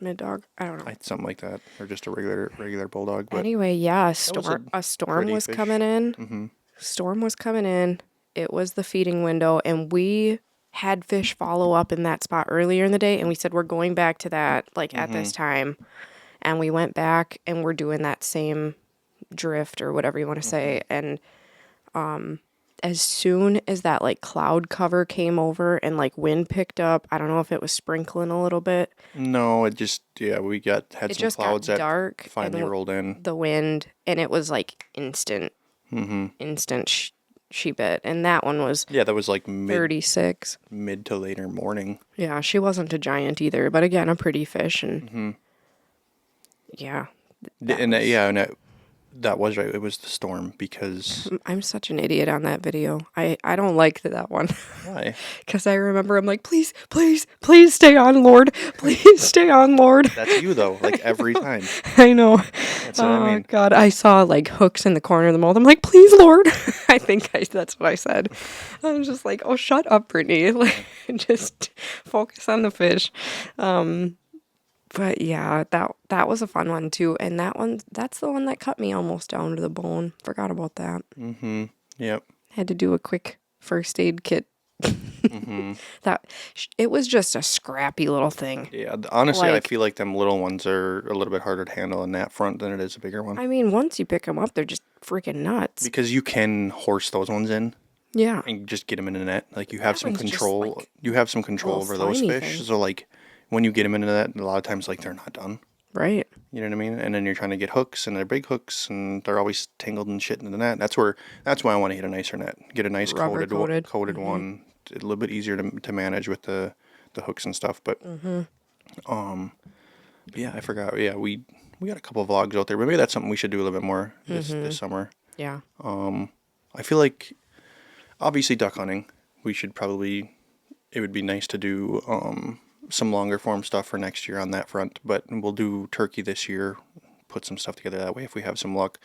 mid dog? I don't know. something like that, or just a regular bulldog. But Anyway, yeah, was a storm pretty was fish. coming in. Storm was coming in. It was the feeding window, and we had fish follow up in that spot earlier in the day, and we said we're going back to that like at this time. And we went back and we're doing that same drift or whatever you want to say. And as soon as that like cloud cover came over and like wind picked up, I don't know if it was sprinkling a little bit. No, it just we had It some just clouds got that dark finally and rolled in. the wind, and it was like instant she bit, and that one was That was like 36. mid to later morning. Yeah, she wasn't a giant either, but again, a pretty fish, and yeah. That was right. It was the storm because I'm such an idiot on that video. I don't like that one. why? Because I remember I'm like, please, please, please stay on, Lord. Please stay on, Lord. That's you though, like every time. I know. That's what I mean. God, I saw like hooks in the corner of the mouth. I'm like, please, Lord. That's what I said. I was just like, oh, shut up, Brittany. Like, just focus on the fish. But yeah, that was a fun one too. And that's the one that cut me almost down to the bone. Forgot about that. Yep. Had to do a quick first aid kit. It was just a scrappy little thing. Yeah, honestly, I feel like them little ones are a little bit harder to handle in that front than it is a bigger one. I mean, once you pick them up, they're just freaking nuts. Because you can horse those ones in. Yeah. And just get them in a net. Like you have some control. Like you have some control over those fish. thing. So like when you get them into that, a lot of times like they're not done. Right. You know what I mean? And then you're trying to get hooks, and they're big hooks, and they're always tangled and shit into the net. That's why I want to get a nicer net. Get a nice coated one. A little bit easier to manage with the hooks and stuff. But yeah, I forgot. Yeah, we got a couple of vlogs out there. But maybe that's something we should do a little bit more this summer. Yeah. I feel like obviously duck hunting. We should probably. It would be nice to do some longer form stuff for next year on that front, but we'll do turkey this year, put some stuff together that way if we have some luck.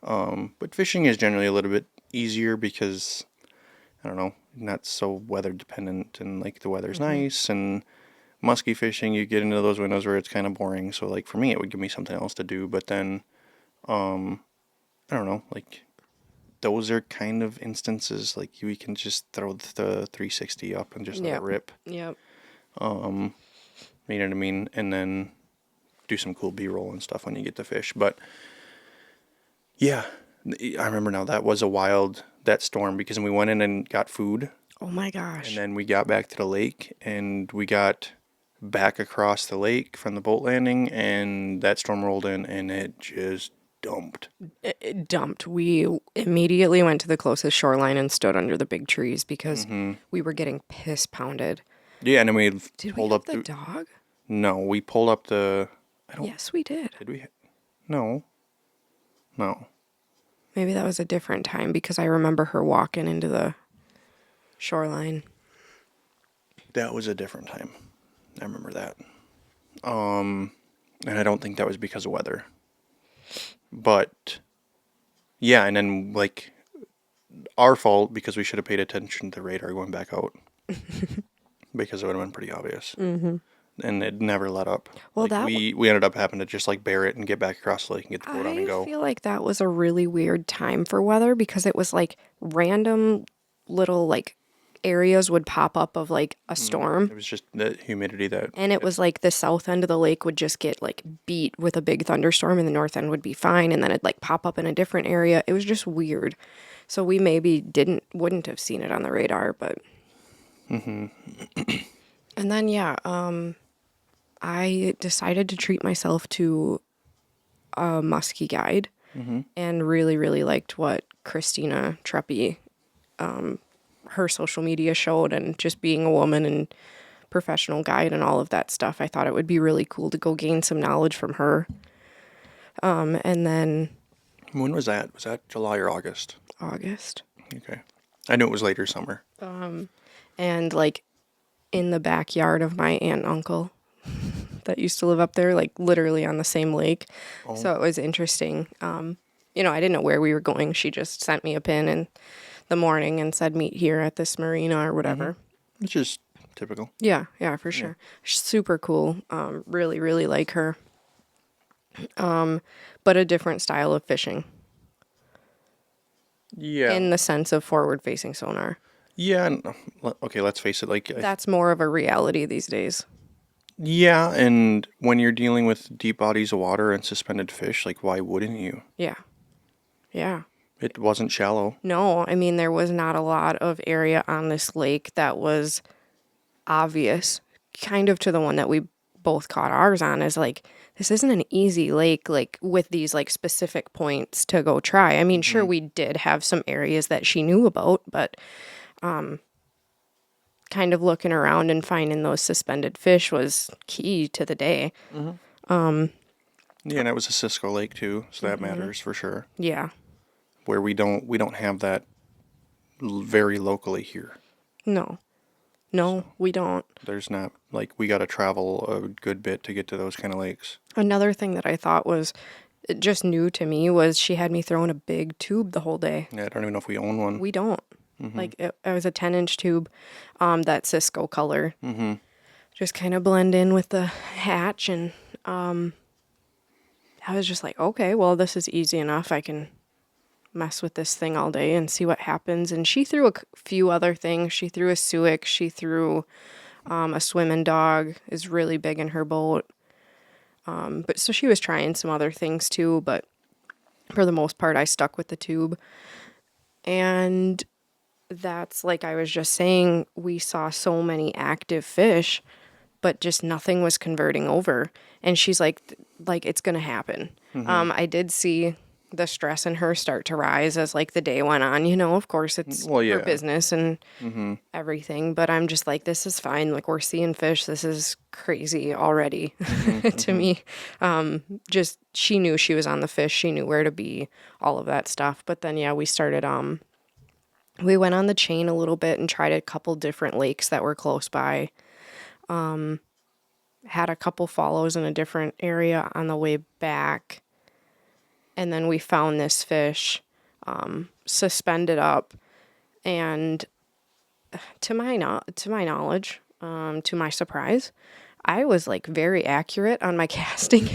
But fishing is generally a little bit easier because, I don't know, not so weather dependent, and like the weather's nice, and musky fishing, you get into those windows where it's kind of boring. So like for me, it would give me something else to do, but then, I don't know, like those are kind of instances like we can just throw the 360 up and just let it rip. Yep. You know what I mean? And then do some cool B-roll and stuff when you get the fish. But yeah, I remember now that was that storm, because we went in and got food. Oh my gosh. And then we got back to the lake, and we got back across the lake from the boat landing, and that storm rolled in, and it just dumped. It dumped. We immediately went to the closest shoreline and stood under the big trees because we were getting piss pounded. Yeah, and then we pulled up the dog? No, we pulled up the. Yes, we did. Did we? No. Maybe that was a different time because I remember her walking into the shoreline. That was a different time. I remember that. And I don't think that was because of weather. But yeah, and then like our fault because we should have paid attention to the radar going back out. Because it would have been pretty obvious. And it never let up. Well, like, we ended up having to just like bear it and get back across the lake and get the boat on and go. I feel like that was a really weird time for weather because it was like random little like areas would pop up of like a storm. It was just the humidity and it was like the south end of the lake would just get like beat with a big thunderstorm, and the north end would be fine, and then it'd like pop up in a different area. It was just weird. So we maybe wouldn't have seen it on the radar, but. And then I decided to treat myself to a Musky guide, and really, really liked what Christina Treppy, her social media showed, and just being a woman and professional guide and all of that stuff. I thought it would be really cool to go gain some knowledge from her. And then. When was that? Was that July or August? August. Okay. I knew it was later summer. And like in the backyard of my aunt and uncle. that used to live up there, like literally on the same lake. Oh. So it was interesting. You know, I didn't know where we were going. She just sent me a pin in the morning and said meet here at this marina or whatever. It's just typical. Yeah, yeah, for sure. Super cool. Really, really like her. But a different style of fishing Yeah. in the sense of forward facing sonar. Yeah. And, okay, let's face it. Like, That's more of a reality these days. yeah. And when you're dealing with deep bodies of water and suspended fish, like, why wouldn't you? Yeah. Yeah. It wasn't shallow. No, I mean, there was not a lot of area on this lake that was obvious, kind of to the one that we both caught ours on, is like, this isn't an easy lake, like with these like specific points to go try. I mean, sure, we did have some areas that she knew about, but kind of looking around and finding those suspended fish was key to the day. Yeah, and it was a Cisco lake too, so that matters for sure. Yeah. Where we don't have that very locally here. No. No, we don't. There's not, like, we got to travel a good bit to get to those kind of lakes. Another thing that I thought was just new to me was she had me throwing a big tube the whole day. Yeah, I don't even know if we own one. We don't. Like it was a 10-inch tube, that Cisco color. Just kind of blend in with the hatch, and I was just like, okay, well, this is easy enough. I can mess with this thing all day and see what happens. And she threw a few other things. She threw a suic. She threw a swimming dog. Is really big in her boat. But so she was trying some other things too. But for the most part, I stuck with the tube. And that's like I was just saying, we saw so many active fish, but just nothing was converting over. And she's like it's gonna happen. I did see the stress in her start to rise as like the day went on. You know, of course it's her business and everything, but I'm just like, this is fine. Like, we're seeing fish. This is crazy already to me. Just she knew she was on the fish. She knew where to be, all of that stuff. But then yeah, we started we went on the chain a little bit and tried a couple different lakes that were close by. Had a couple follows in a different area on the way back. And then we found this fish suspended up. And to my knowledge, to my surprise, I was like very accurate on my casting.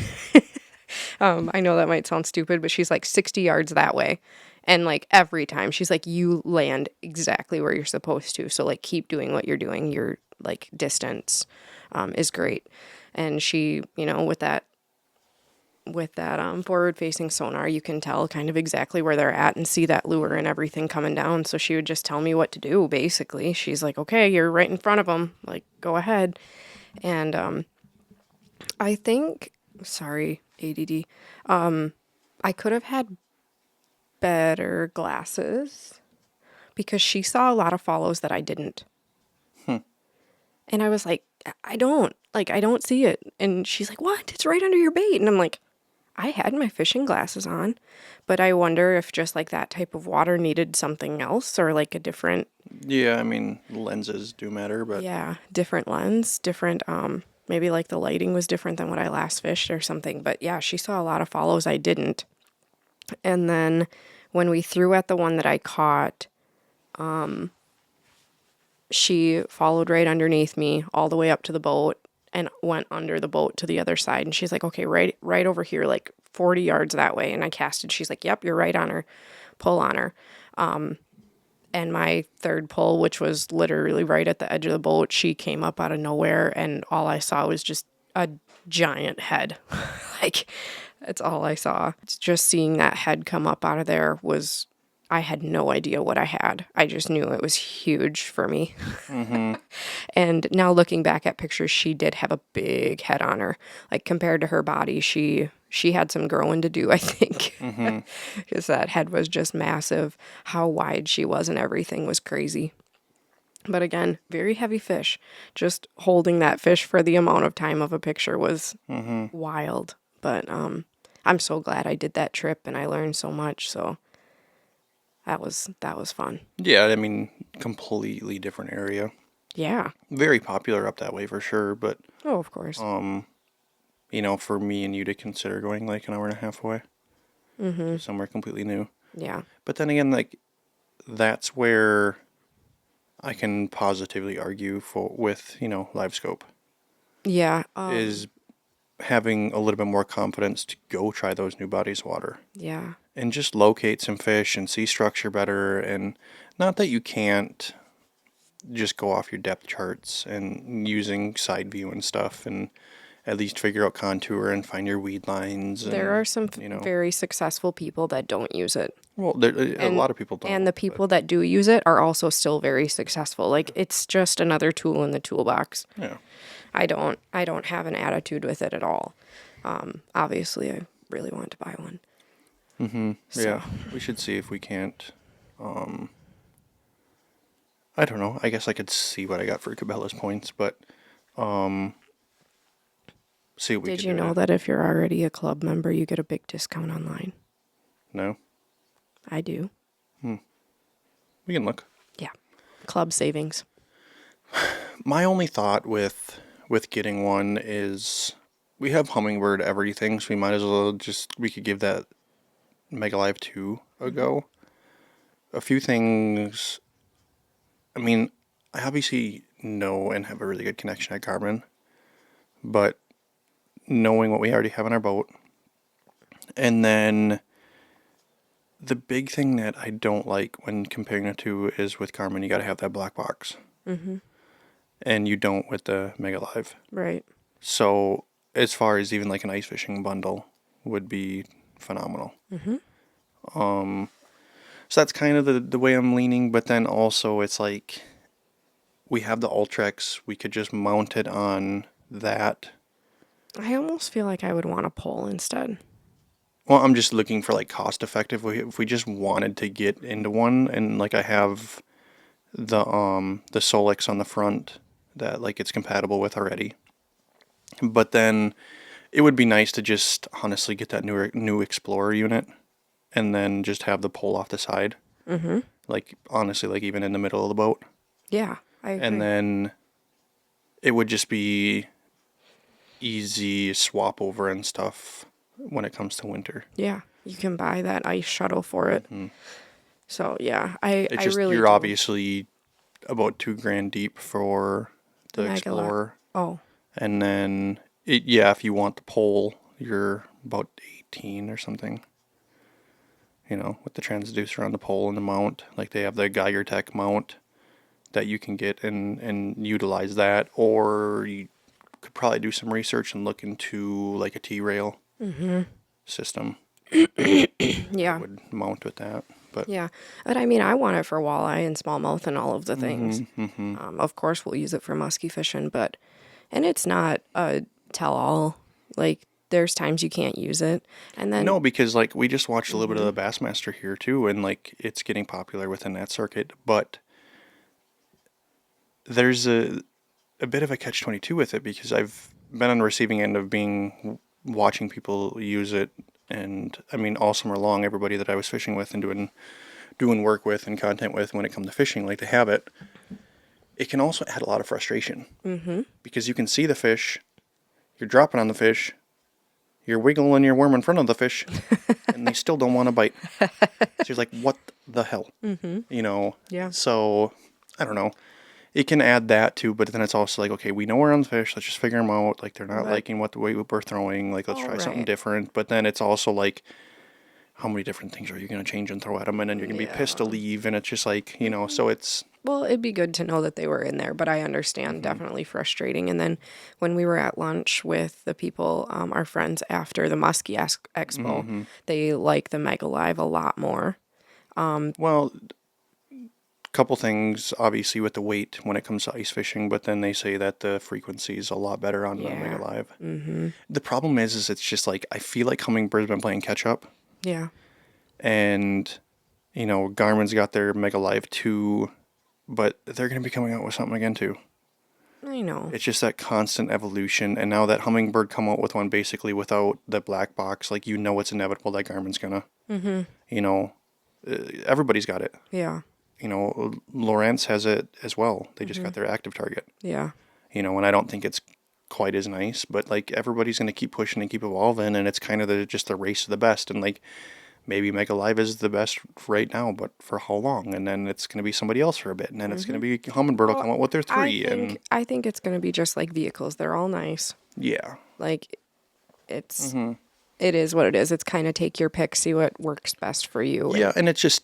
I know that might sound stupid, but she's like 60 yards that way. And like every time she's like, you land exactly where you're supposed to. So like, keep doing what you're doing. Your like distance is great. And she, you know, with that forward facing sonar, you can tell kind of exactly where they're at and see that lure and everything coming down. So she would just tell me what to do. Basically, she's like, okay, you're right in front of them. Like, go ahead. And I think, sorry, ADD. I could have had better glasses because she saw a lot of follows that I didn't. And I was like, I don't see it. And she's like, what? It's right under your bait. And I'm like, I had my fishing glasses on, but I wonder if just like that type of water needed something else or like a different. Yeah, I mean, lenses do matter, but Yeah, different lens, different, maybe like the lighting was different than what I last fished or something. But yeah, she saw a lot of follows I didn't. And then when we threw at the one that I caught, she followed right underneath me all the way up to the boat and went under the boat to the other side. And she's like, okay, right over here, like 40 yards that way. And I casted. She's like, yep, you're right on her. Pull on her. And my third pull, which was literally right at the edge of the boat, she came up out of nowhere. And all I saw was just a giant head. Like, that's all I saw. It's just seeing that head come up out of there was, I had no idea what I had. I just knew it was huge for me. And now looking back at pictures, she did have a big head on her. Like, compared to her body, she had some growing to do, I think. Because that head was just massive. How wide she was and everything was crazy. But again, very heavy fish. Just holding that fish for the amount of time of a picture was wild. But I'm so glad I did that trip and I learned so much. So that was fun. yeah, I mean, completely different area. Yeah. Very popular up that way for sure, but Oh, of course. for me and you to consider going like an hour and a half away to somewhere completely new. Yeah. But then again, like that's where I can positively argue with Live Scope Yeah. is having a little bit more confidence to go try those new bodies of water Yeah. and just locate some fish and see structure better. And not that you can't just go off your depth charts and using side view and stuff and at least figure out contour and find your weed lines. There And are some very successful people that don't use it. well, a And lot of people don't. and the people that do use it are also still very successful. Like it's just another tool in the toolbox. Yeah. I don't have an attitude with it at all. Obviously I really want to buy one. So, Yeah. We should see if we can't. I don't know. I guess I could see what I got for Cabela's points, but see what we did could you do. know that if you're already a club member, you get a big discount online? No? I do. We can look. Yeah. Club savings. My only thought with getting one is we have Hummingbird everything, so we might as well we could give that Mega Live 2 a go. A few things. I mean, I obviously know and have a really good connection at Garmin, but knowing what we already have on our boat, and then the big thing that I don't like when comparing the two is with Garmin, you got to have that black box, and you don't with the Mega Live. Right. So as far as even like an ice fishing bundle would be phenomenal. So that's kind of the way I'm leaning, but then also it's like we have the Ultrex, we could just mount it on that. I almost feel like I would want a pole instead. Well, I'm just looking for like cost effective. If we just wanted to get into one, and like I have the Solix on the front that like it's compatible with already. But then it would be nice to just honestly get that new Explorer unit and then just have the pole off the side. Like honestly, like even in the middle of the boat. Yeah, I agree. And then it would just be easy swap over and stuff when it comes to winter. Yeah, you can buy that ice shuttle for it. So yeah, I It's just really you're do. obviously about $2,000 deep for the Mega Explorer. Oh, And then if you want the pole, you're about 18 or something. With the transducer on the pole and the mount. Like they have the Geiger Tech mount that you can get and utilize that. Or you could probably do some research and look into like a T-rail system yeah. that would mount with that. But Yeah. But I mean, I want it for walleye and smallmouth and all of the things. Of course, we'll use it for musky fishing, and it's not a tell-all. Like, there's times you can't use it. And then, no, because like we just watched a little bit of the Bassmaster here too, and like it's getting popular within that circuit. But there's a bit of a catch-22 with it because I've been on the receiving end of watching people use it, and I mean all summer long, everybody that I was fishing with and doing work with and content with when it comes to fishing, like they have it. It can also add a lot of frustration because you can see the fish, you're dropping on the fish, you're wiggling your worm in front of the fish, and they still don't want to bite. So you're like, what the hell? Yeah. So I don't know. It can add that too, but then it's also like, okay, we know we're on the fish. Let's just figure them out. Like they're not Right. liking what the way we're throwing. Like let's try something Right. different. But then it's also like, how many different things are you going to change and throw at them? And then you're going to be pissed to leave. And it's just like, so it's... Well, it'd be good to know that they were in there, but I understand definitely frustrating. And then when we were at lunch with the people, our friends after the Musky Expo, they like the Mega Live a lot more. Well, couple things, obviously, with the weight when it comes to ice fishing, but then they say that the frequency is a lot better on the Mega Live. The problem is it's just like, I feel like Hummingbird's been playing catch up. Yeah. And, Garmin's got their Mega Live 2, but they're going to be coming out with something again too. I know. It's just that constant evolution, and now that Hummingbird come out with one basically without the black box, like it's inevitable that Garmin's gonna. Everybody's got it. Yeah. you know, Lawrence has it as well. They just got their active target. Yeah. You know, and I don't think it's quite as nice, but like everybody's going to keep pushing and keep evolving, and it's kind of just the race of the best. And like maybe Mega Live is the best right now, but for how long? And then it's going to be somebody else for a bit, and then it's going to be Humminbird will come out with their three, and I think it's going to be just like vehicles. They're all nice. yeah, Like it is what it is. It's kind of take your pick, see what works best for you. yeah, and it's just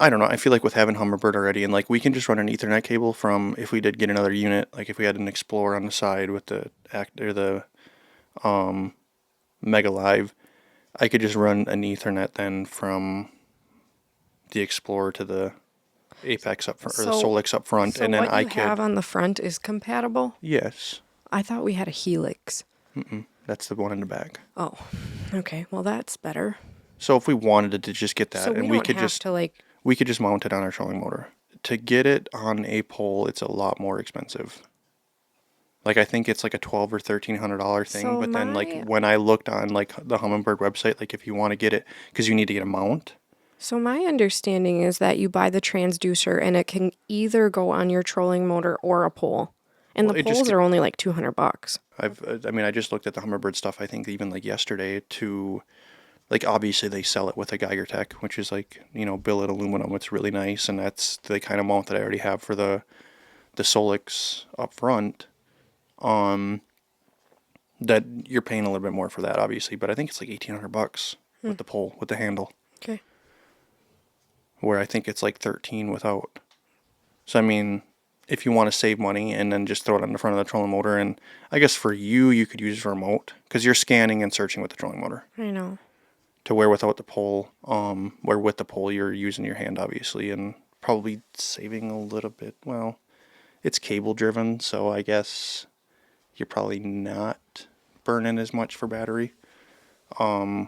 I don't know. I feel like with having Humminbird already, and like we can just run an Ethernet cable from if we did get another unit, like if we had an Explorer on the side with the Mega Live, I could just run an Ethernet then from the Explorer to the Apex up front or the Solix up front, So and then what I you could. have on the front is compatible? Yes, I thought we had a Helix. that's the one in the back. Oh, okay. Well, that's better. So if we wanted to just get that, So we and don't have to like. we could just mount it on our trolling motor. To get it on a pole, it's a lot more expensive. Like I think it's like a $1,200 or $1,300 thing. So But then like when I looked on like the Humminbird website, like if you want to get it, because you need to get a mount. So my understanding is that you buy the transducer and it can either go on your trolling motor or a pole. And Well, the it just poles are only like $200. I mean, I just looked at the Humminbird stuff. I think even like yesterday to, like obviously they sell it with a Geiger Tech, which is like you know billet aluminum. It's really nice, and that's the kind of mount that I already have for the Solix up front. That you're paying a little bit more for that, obviously, but I think it's like $1,800 with the pole with the handle. Okay. Where I think it's like 13 without. So I mean, if you want to save money and then just throw it on the front of the trolling motor, and I guess for you, you could use a remote because you're scanning and searching with the trolling motor. I know. To where without the pole, where with the pole you're using your hand obviously, and probably saving a little bit. Well, it's cable driven, so I guess you're probably not burning as much for battery. So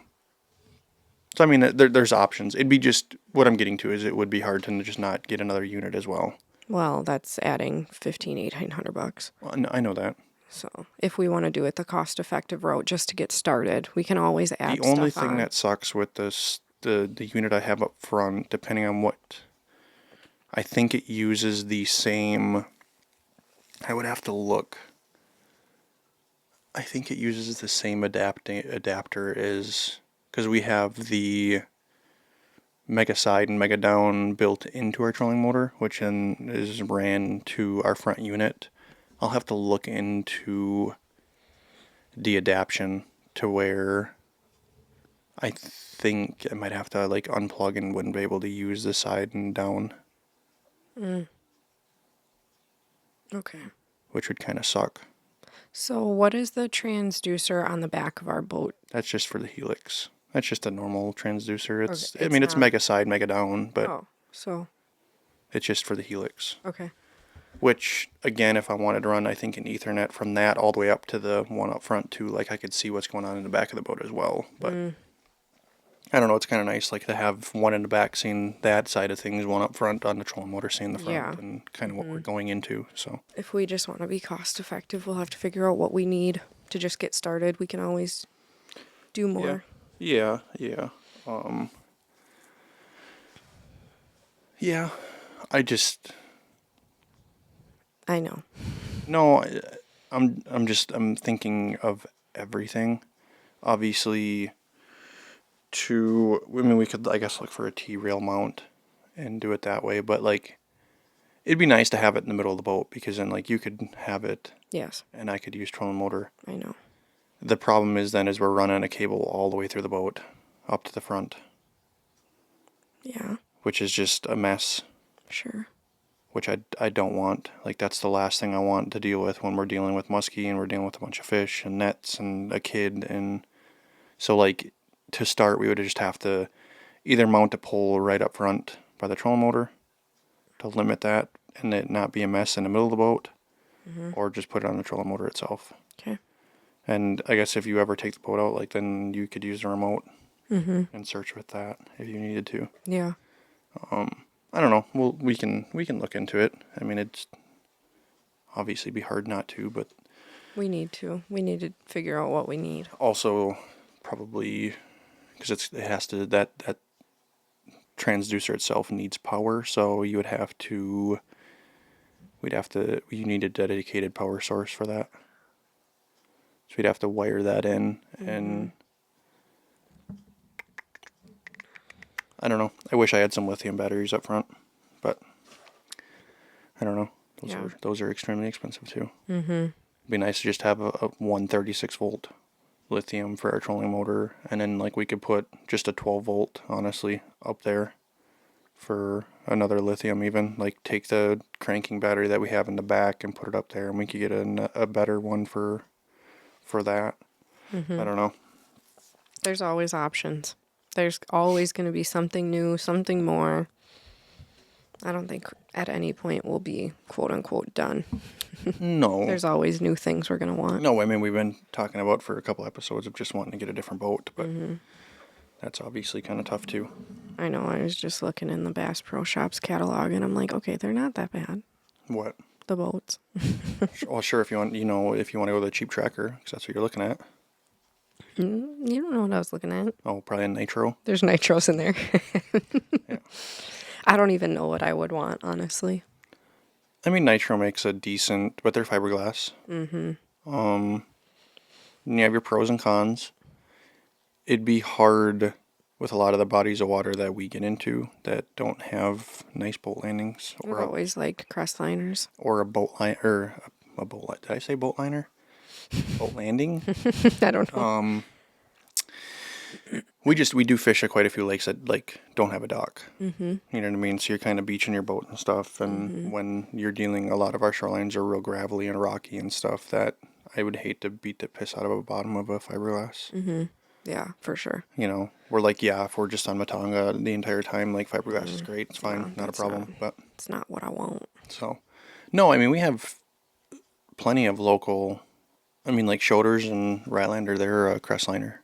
I mean, there's options. It'd be just what I'm getting to is it would be hard to just not get another unit as well. Well, that's adding $1,800. Well, I know that. So if we want to do it the cost-effective route just to get started, we can always add The only stuff thing on. that sucks with this, the unit I have up front, depending on what, I think it uses the same. I would have to look. I think it uses the same adapter as because we have the Mega Side and Mega Down built into our trolling motor, which then is ran to our front unit. I'll have to look into the adaptation to where I think I might have to like unplug and wouldn't be able to use the side and down, Okay. which would kind of suck. So what is the transducer on the back of our boat? That's just for the Helix. That's just a normal transducer. It's Okay, I mean it's not- Mega Side, Mega Down, but Oh, so, it's just for the Helix. okay. Which again, if I wanted to run, I think an Ethernet from that all the way up to the one up front too, like I could see what's going on in the back of the boat as well. But I don't know, it's kind of nice like to have one in the back seeing that side of things, one up front on the trolling motor seeing the front, Yeah. and kind of what we're going into. So If we just want to be cost-effective, we'll have to figure out what we need to just get started. We can always do more. yeah. Yeah, I just I know. no. I'm thinking of everything. Obviously, I mean, we could I guess look for a T-rail mount and do it that way. But like, it'd be nice to have it in the middle of the boat because then like you could have it Yes, and I could use trolling motor. I know. The problem is then is we're running a cable all the way through the boat up to the front, Yeah, which is just a mess. sure. Which I don't want. Like that's the last thing I want to deal with when we're dealing with muskie and we're dealing with a bunch of fish and nets and a kid. And so like to start we would just have to either mount a pole right up front by the trolling motor to limit that and it not be a mess in the middle of the boat, or just put it on the trolling motor itself. Okay. And I guess if you ever take the boat out, like then you could use the remote and search with that if you needed to. Yeah. I don't know. Well, we can look into it. I mean, it's obviously be hard not to, but We need to figure out what we need. also probably because it has to that transducer itself needs power, so you need a dedicated power source for that. So we'd have to wire that in, and I don't know. I wish I had some lithium batteries up front, but I don't know. Those are extremely expensive too. It'd be nice to just have a 136 volt lithium for our trolling motor, and then like we could put just a 12 volt, honestly, up there for another lithium. Even like take the cranking battery that we have in the back and put it up there, and we could get a better one for that. I don't know. There's always options. There's always going to be something new, something more. I don't think at any point we'll be quote unquote done. No. There's always new things we're going to want. No, I mean, we've been talking about for a couple episodes of just wanting to get a different boat, but that's obviously kind of tough too. I know. I was just looking in the Bass Pro Shops catalog, and I'm like, okay, they're not that bad. What? The boats. Well, sure, if you want, if you want to go with a cheap tracker, because that's what you're looking at. You don't know what I was looking at. Oh, probably a nitro. There's nitros in there. Yeah. I don't even know what I would want, honestly. I mean, nitro makes a decent, but they're fiberglass. And you have your pros and cons. It'd be hard with a lot of the bodies of water that we get into that don't have nice boat landings. I've always liked Crestliners. Or a boat line, or a boat line. Did I say boat liner? Boat landing? I don't know. We do fish at quite a few lakes that like don't have a dock. You know what I mean? So you're kind of beaching your boat and stuff. And when you're dealing, a lot of our shorelines are real gravelly and rocky and stuff that I would hate to beat the piss out of the bottom of a fiberglass. Yeah, for sure. We're like, yeah, if we're just on Matonga the entire time, like fiberglass is great. It's fine, not a problem. But it's not what I want. So, no, I mean we have plenty of local. I mean, like Shoulders and Rylander, they're a Crestliner.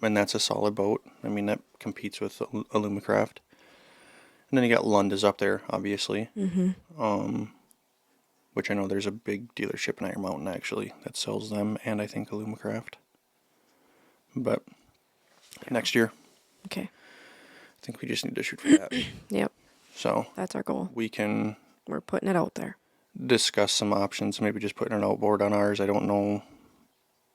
And that's a solid boat. I mean, that competes with Alumacraft. And then you got Lunda's up there, obviously. Which I know there's a big dealership in Iron Mountain, actually, that sells them, and I think Alumacraft. But next year. Okay. I think we just need to shoot for that. Yep. So. That's our goal. We're putting it out there. Discuss some options, maybe just putting an outboard on ours. I don't know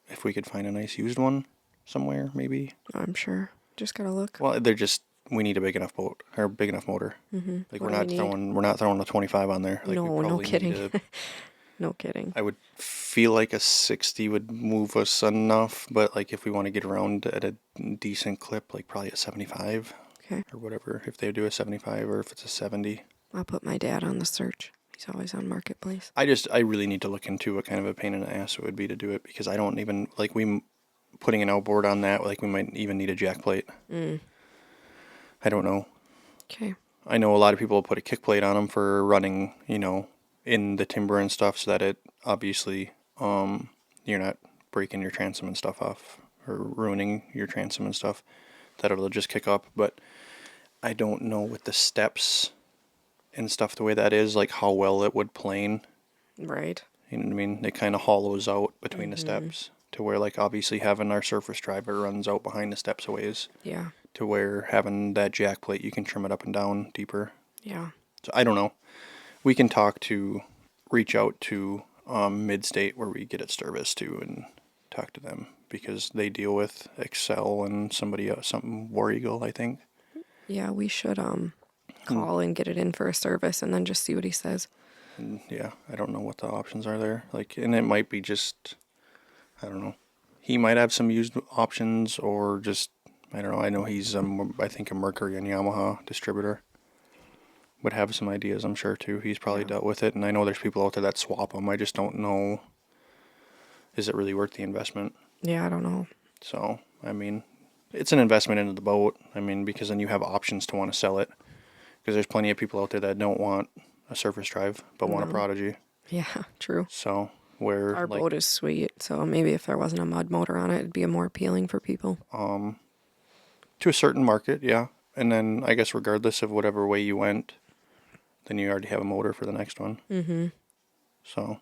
if we could find a nice used one somewhere, maybe. I'm sure. Just gotta look. Well, we need a big enough boat or big enough motor. Like we're not throwing a 25 on there. Like no kidding. No kidding. I would feel like a 60 would move us enough, but like if we want to get around at a decent clip, like probably a 75. Okay. Or whatever, if they do a 75 or if it's a 70. I'll put my dad on the search. He's always on Marketplace. I really need to look into what kind of a pain in the ass it would be to do it, because I don't even, like, putting an outboard on that, like, we might even need a jack plate. I don't know. Okay. I know a lot of people put a kick plate on them for running, in the timber and stuff, so that it, obviously, you're not breaking your transom and stuff off, or ruining your transom and stuff, that it'll just kick up, but I don't know with the steps and stuff the way that is, like how well it would plane. Right. You know what I mean? It kind of hollows out between the steps to where, like, obviously having our surface driver runs out behind the steps a ways. Yeah. To where having that jack plate, you can trim it up and down deeper. Yeah. So I don't know. We can reach out to Mid-State where we get it serviced to and talk to them, because they deal with Excel and somebody else, something War Eagle, I think. Yeah, we should call and get it in for a service and then just see what he says. And yeah, I don't know what the options are there. Like, and it might be just, I don't know. He might have some used options, or just, I don't know. I know he's, I think, a Mercury and Yamaha distributor. Would have some ideas, I'm sure, too. He's probably dealt with it, and I know there's people out there that swap them. I just don't know, is it really worth the investment? Yeah, I don't know. So, I mean, it's an investment into the boat. I mean, because then you have options to want to sell it. Because there's plenty of people out there that don't want a surface drive, but want a Prodigy. Yeah, true. So, where our boat is sweet, so maybe if there wasn't a mud motor on it, it'd be more appealing for people. To a certain market, yeah. And then I guess regardless of whatever way you went, then you already have a motor for the next one. So,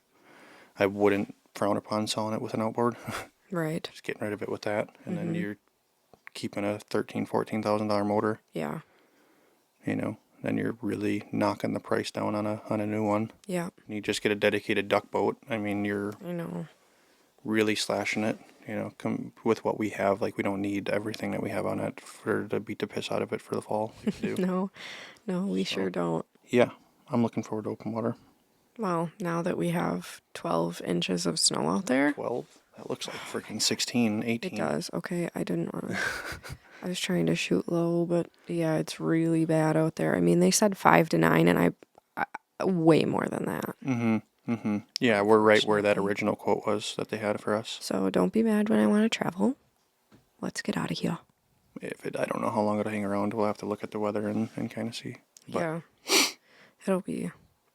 I wouldn't frown upon selling it with an outboard. Right. Just getting rid of it with that, and then you're keeping a $14,000 motor. Yeah. You know, then you're really knocking the price down on a new one. Yeah. You just get a dedicated duck boat. I mean, you're I know. really slashing it. You know, come with what we have. Like, we don't need everything that we have on it to beat the piss out of it for the fall. Like we do. No, we So, sure don't. yeah, I'm looking forward to open water. Well, now that we have 12 inches of snow out there. 12? That looks like freaking 16, 18. It does. Okay, I didn't want to. I was trying to shoot low, but yeah, it's really bad out there. I mean, they said 5 to 9, and I way more than that. Yeah, we're right where that original quote was that they had for us. So don't be mad when I want to travel. Let's get out of here. I don't know how long it'll hang around. We'll have to look at the weather and kind of see. But yeah,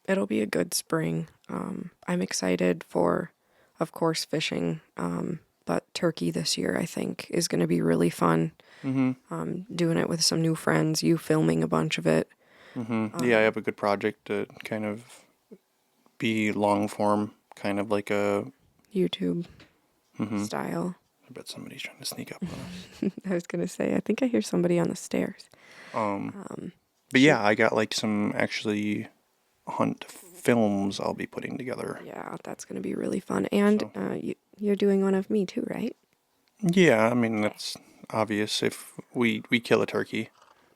it'll be a good spring. I'm excited for, of course, fishing. But turkey this year, I think, is going to be really fun. Doing it with some new friends, you filming a bunch of it. Yeah, I have a good project to kind of be long form, kind of like a YouTube style. I bet somebody's trying to sneak up on us. I was going to say, I think I hear somebody on the stairs. But yeah, I got like some actually hunt films I'll be putting together. Yeah, that's going to be really fun. And you're doing one of me too, right? Yeah, I mean, that's obvious if we kill a turkey.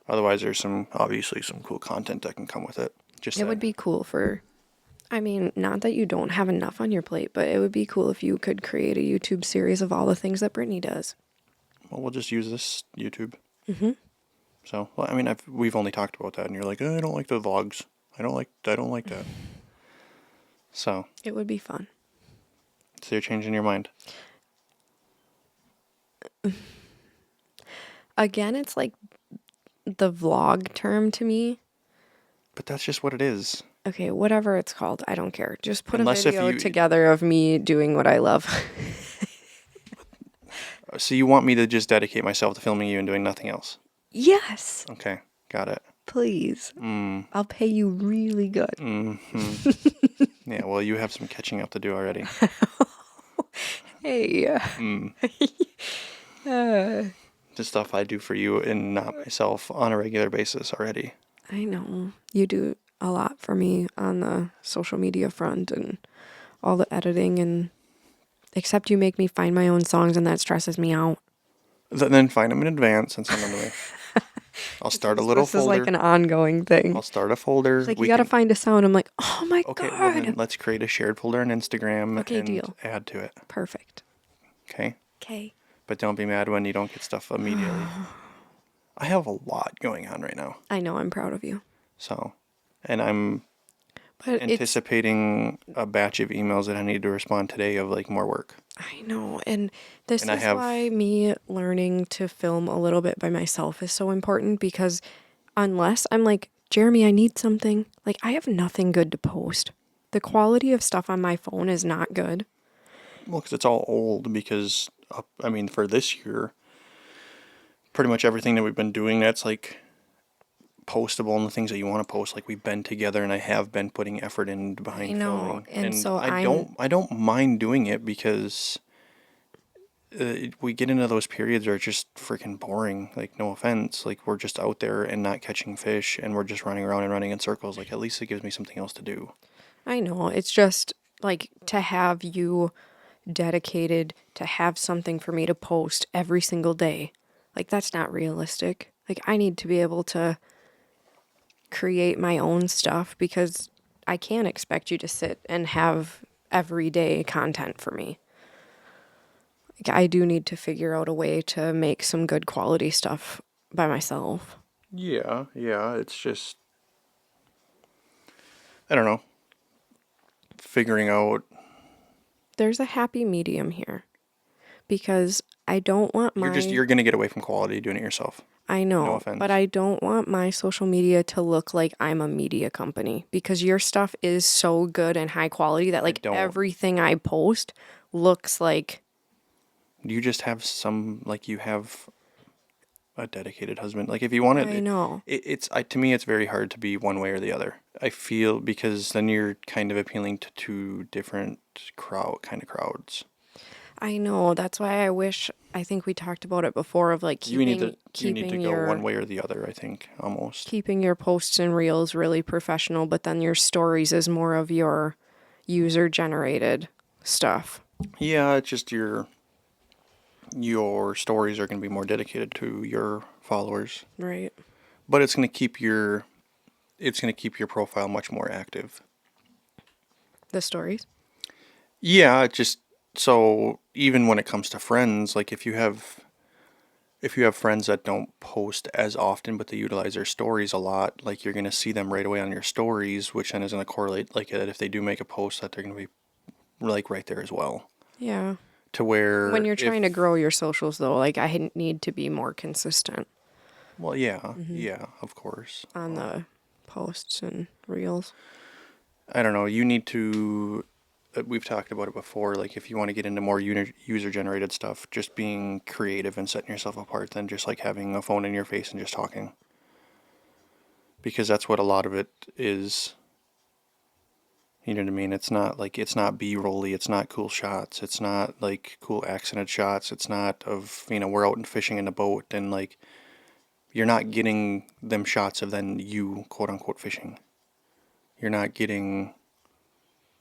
Otherwise, there's obviously some cool content that can come with it. It would be cool I mean, not that you don't have enough on your plate, but it would be cool if you could create a YouTube series of all the things that Brittany does. Well, we'll just use this YouTube. So, well, I mean, we've only talked about that, and you're like, I don't like the vlogs. I don't like that. So. It would be fun. So you're changing your mind. Again, it's like the vlog term to me. But that's just what it is. Okay, whatever it's called, I don't care. Just put Unless a video together of me doing what I love. So you want me to just dedicate myself to filming you and doing nothing else? Yes. Okay, got it. Please. I'll pay you really good. Yeah, well, you have some catching up to do already. Hey. The stuff I do for you and not myself on a regular basis already. I know. You do a lot for me on the social media front and all the editing, and except you make me find my own songs, and that stresses me out. Then find them in advance and send them to me. I'll start a little folder. This is like an ongoing thing. I'll start a folder. It's like, you gotta find a sound. I'm like, oh my God. Okay, well then let's create a shared folder on Instagram and deal. add to it. Perfect. Okay? Okay. But don't be mad when you don't get stuff immediately. I have a lot going on right now. I know, I'm proud of you. So, and I'm anticipating a batch of emails that I need to respond today of like more work. I know, and this is why me learning to film a little bit by myself is so important, because unless I'm like, Jeremy, I need something, like I have nothing good to post. The quality of stuff on my phone is not good. Well, because it's all old because, I mean, for this year, pretty much everything that we've been doing that's like postable and the things that you want to post, like we've been together and I have been putting effort in behind filming. And so I don't mind doing it because we get into those periods where it's just freaking boring. Like, no offense, like we're just out there and not catching fish and we're just running around and running in circles. Like, at least it gives me something else to do. I know, it's just like to have you dedicated to have something for me to post every single day. Like, that's not realistic. Like, I need to be able to create my own stuff, because I can't expect you to sit and have everyday content for me. Like, I do need to figure out a way to make some good quality stuff by myself. Yeah, it's just, I don't know, figuring out. There's a happy medium here, because I don't want You're going to get away from quality doing it yourself. I know, no offense. But I don't want my social media to look like I'm a media company, because your stuff is so good and high quality that like everything I post looks like. You just have you have a dedicated husband. Like, if you want it, I know. To me, it's very hard to be one way or the other. I feel, because then you're kind of appealing to two different crowds. I know. That's why I think we talked about it before of like You need to go one way or the other, I think, almost. keeping your posts and reels really professional, but then your stories is more of your user generated stuff. Yeah, it's just your stories are going to be more dedicated to your followers, Right. but it's going to keep your profile much more active. The stories. Yeah, it just so even when it comes to friends, like if you have friends that don't post as often but they utilize their stories a lot, like you're going to see them right away on your stories, which then is going to correlate like that if they do make a post that they're going to be like right there as well. Yeah. To When where you're if trying to grow your socials though, like I need to be more consistent well, yeah, yeah, of course. on the posts and reels. I don't know. You need to. We've talked about it before. Like, if you want to get into more user generated stuff, just being creative and setting yourself apart than just like having a phone in your face and just talking. Because that's what a lot of it is. You know what I mean? It's not B-rolly. It's not cool shots. It's not like cool accented shots. It's not of, we're out and fishing in a boat and like, you're not getting them shots of then you quote unquote fishing. You're not getting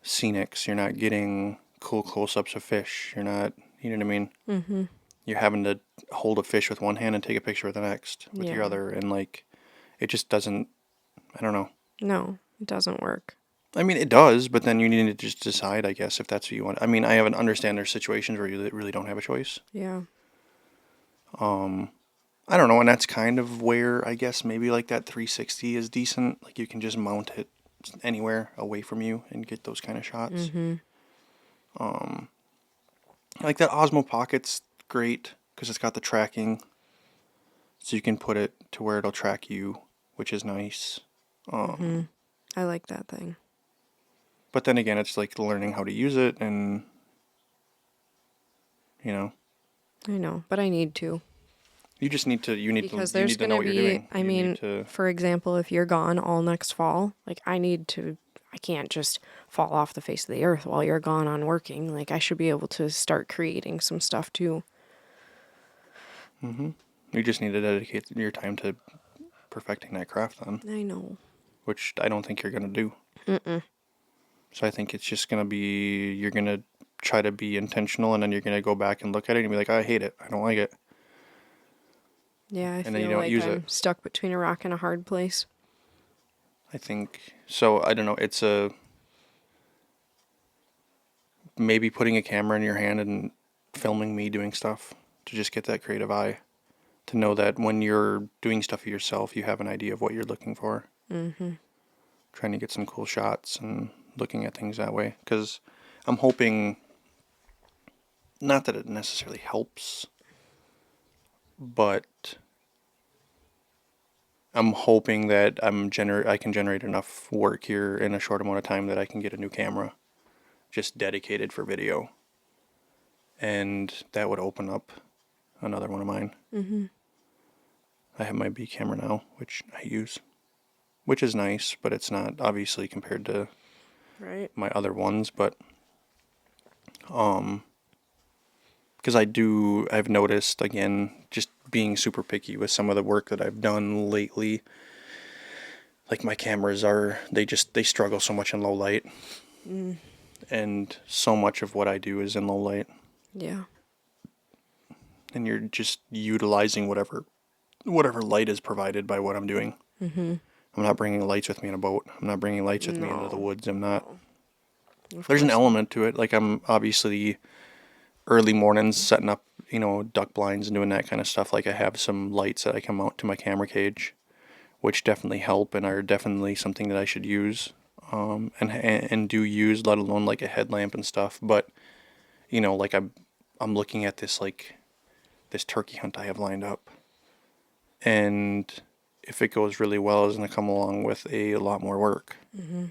scenics. You're not getting cool close-ups of fish. You're not, you know what I mean? Mm-hmm. You're having to hold a fish with one hand and take a picture with the next with your Yeah. other, and like it just doesn't. I don't know. No, it doesn't work. I mean, it does, but then you need to just decide, I guess, if that's what you want. I mean, I haven't understand there's situations where you really don't have a choice. Yeah. I don't know, and that's kind of where I guess maybe like that 360 is decent. Like you can just mount it anywhere away from you and get those kind of shots. Mm-hmm. Like that Osmo Pocket's great because it's got the tracking, so you can put it to where it'll track you, which is nice. Mm-hmm. I like that thing. But then again, it's like learning how to use it, and you know, I know, but I need to. you just need to Because you there's need to going know to what you're be, doing. I You need mean, to. for example, if you're gone all next fall, like I can't just fall off the face of the earth while you're gone on working. Like I should be able to start creating some stuff too. You just need to dedicate your time to perfecting that craft then, I know. which I don't think you're gonna do. So I think it's just gonna be you're gonna try to be intentional, and then you're gonna go back and look at it and be like, I hate it. I don't like it, Yeah, I and then you feel don't like use it. I'm stuck between a rock and a hard place. I think so. I don't know. It's a maybe putting a camera in your hand and filming me doing stuff to just get that creative eye. To know that when you're doing stuff yourself, you have an idea of what you're looking for. Mm-hmm. Trying to get some cool shots and looking at things that way. Because I'm hoping, not that it necessarily helps, but I'm hoping that I can generate enough work here in a short amount of time that I can get a new camera just dedicated for video. And that would open up another one of mine. Mm-hmm. I have my B camera now, which I use, which is nice, but it's not obviously compared to Right. my other ones. But because I've noticed again, just being super picky with some of the work that I've done lately. Like my cameras they struggle so much in low light, and so much of what I do is in low light, Yeah. and you're just utilizing whatever light is provided by what I'm doing. Mm-hmm. I'm not bringing lights with me in a boat. I'm not bringing lights with me into the No. woods. I'm not. Of There's an course. element to it. Like I'm obviously early mornings setting up, duck blinds and doing that kind of stuff. Like I have some lights that I can mount to my camera cage, which definitely help and are definitely something that I should use, and do use, let alone like a headlamp and stuff. But like I'm looking at this turkey hunt I have lined up, and if it goes really well, it's going to come along with a lot more work. Mm-hmm.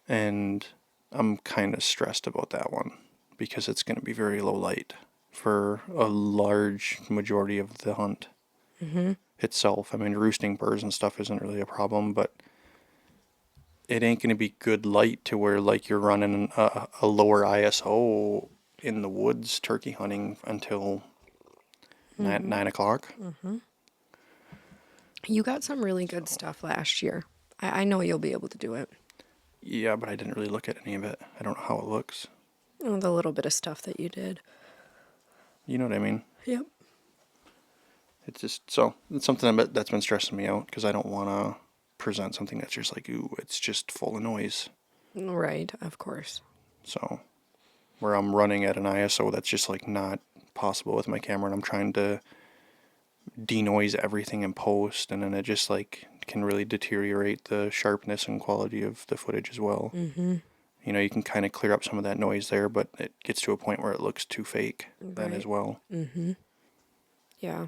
And I'm kind of stressed about that one because it's going to be very low light for a large majority of the hunt Mm-hmm. itself. I mean, roosting birds and stuff isn't really a problem, but it ain't going to be good light to where like you're running a lower ISO in the woods turkey hunting until 9 o'clock. You got some really good stuff last year. I know you'll be able to do it. Yeah, but I didn't really look at any of it. I don't know how it looks. Oh, the little bit of stuff that you did. You know what I mean? Yep. It's just, so, it's something that's been stressing me out because I don't want to present something that's just like, ooh, it's just full of noise. Right, of course. So, where I'm running at an ISO that's just like not possible with my camera, and I'm trying to denoise everything in post, and then it just like can really deteriorate the sharpness and quality of the footage as well. Mm-hmm. You know, you can kind of clear up some of that noise there, but it gets to a point where it looks too fake then as well. Mm-hmm. Yeah.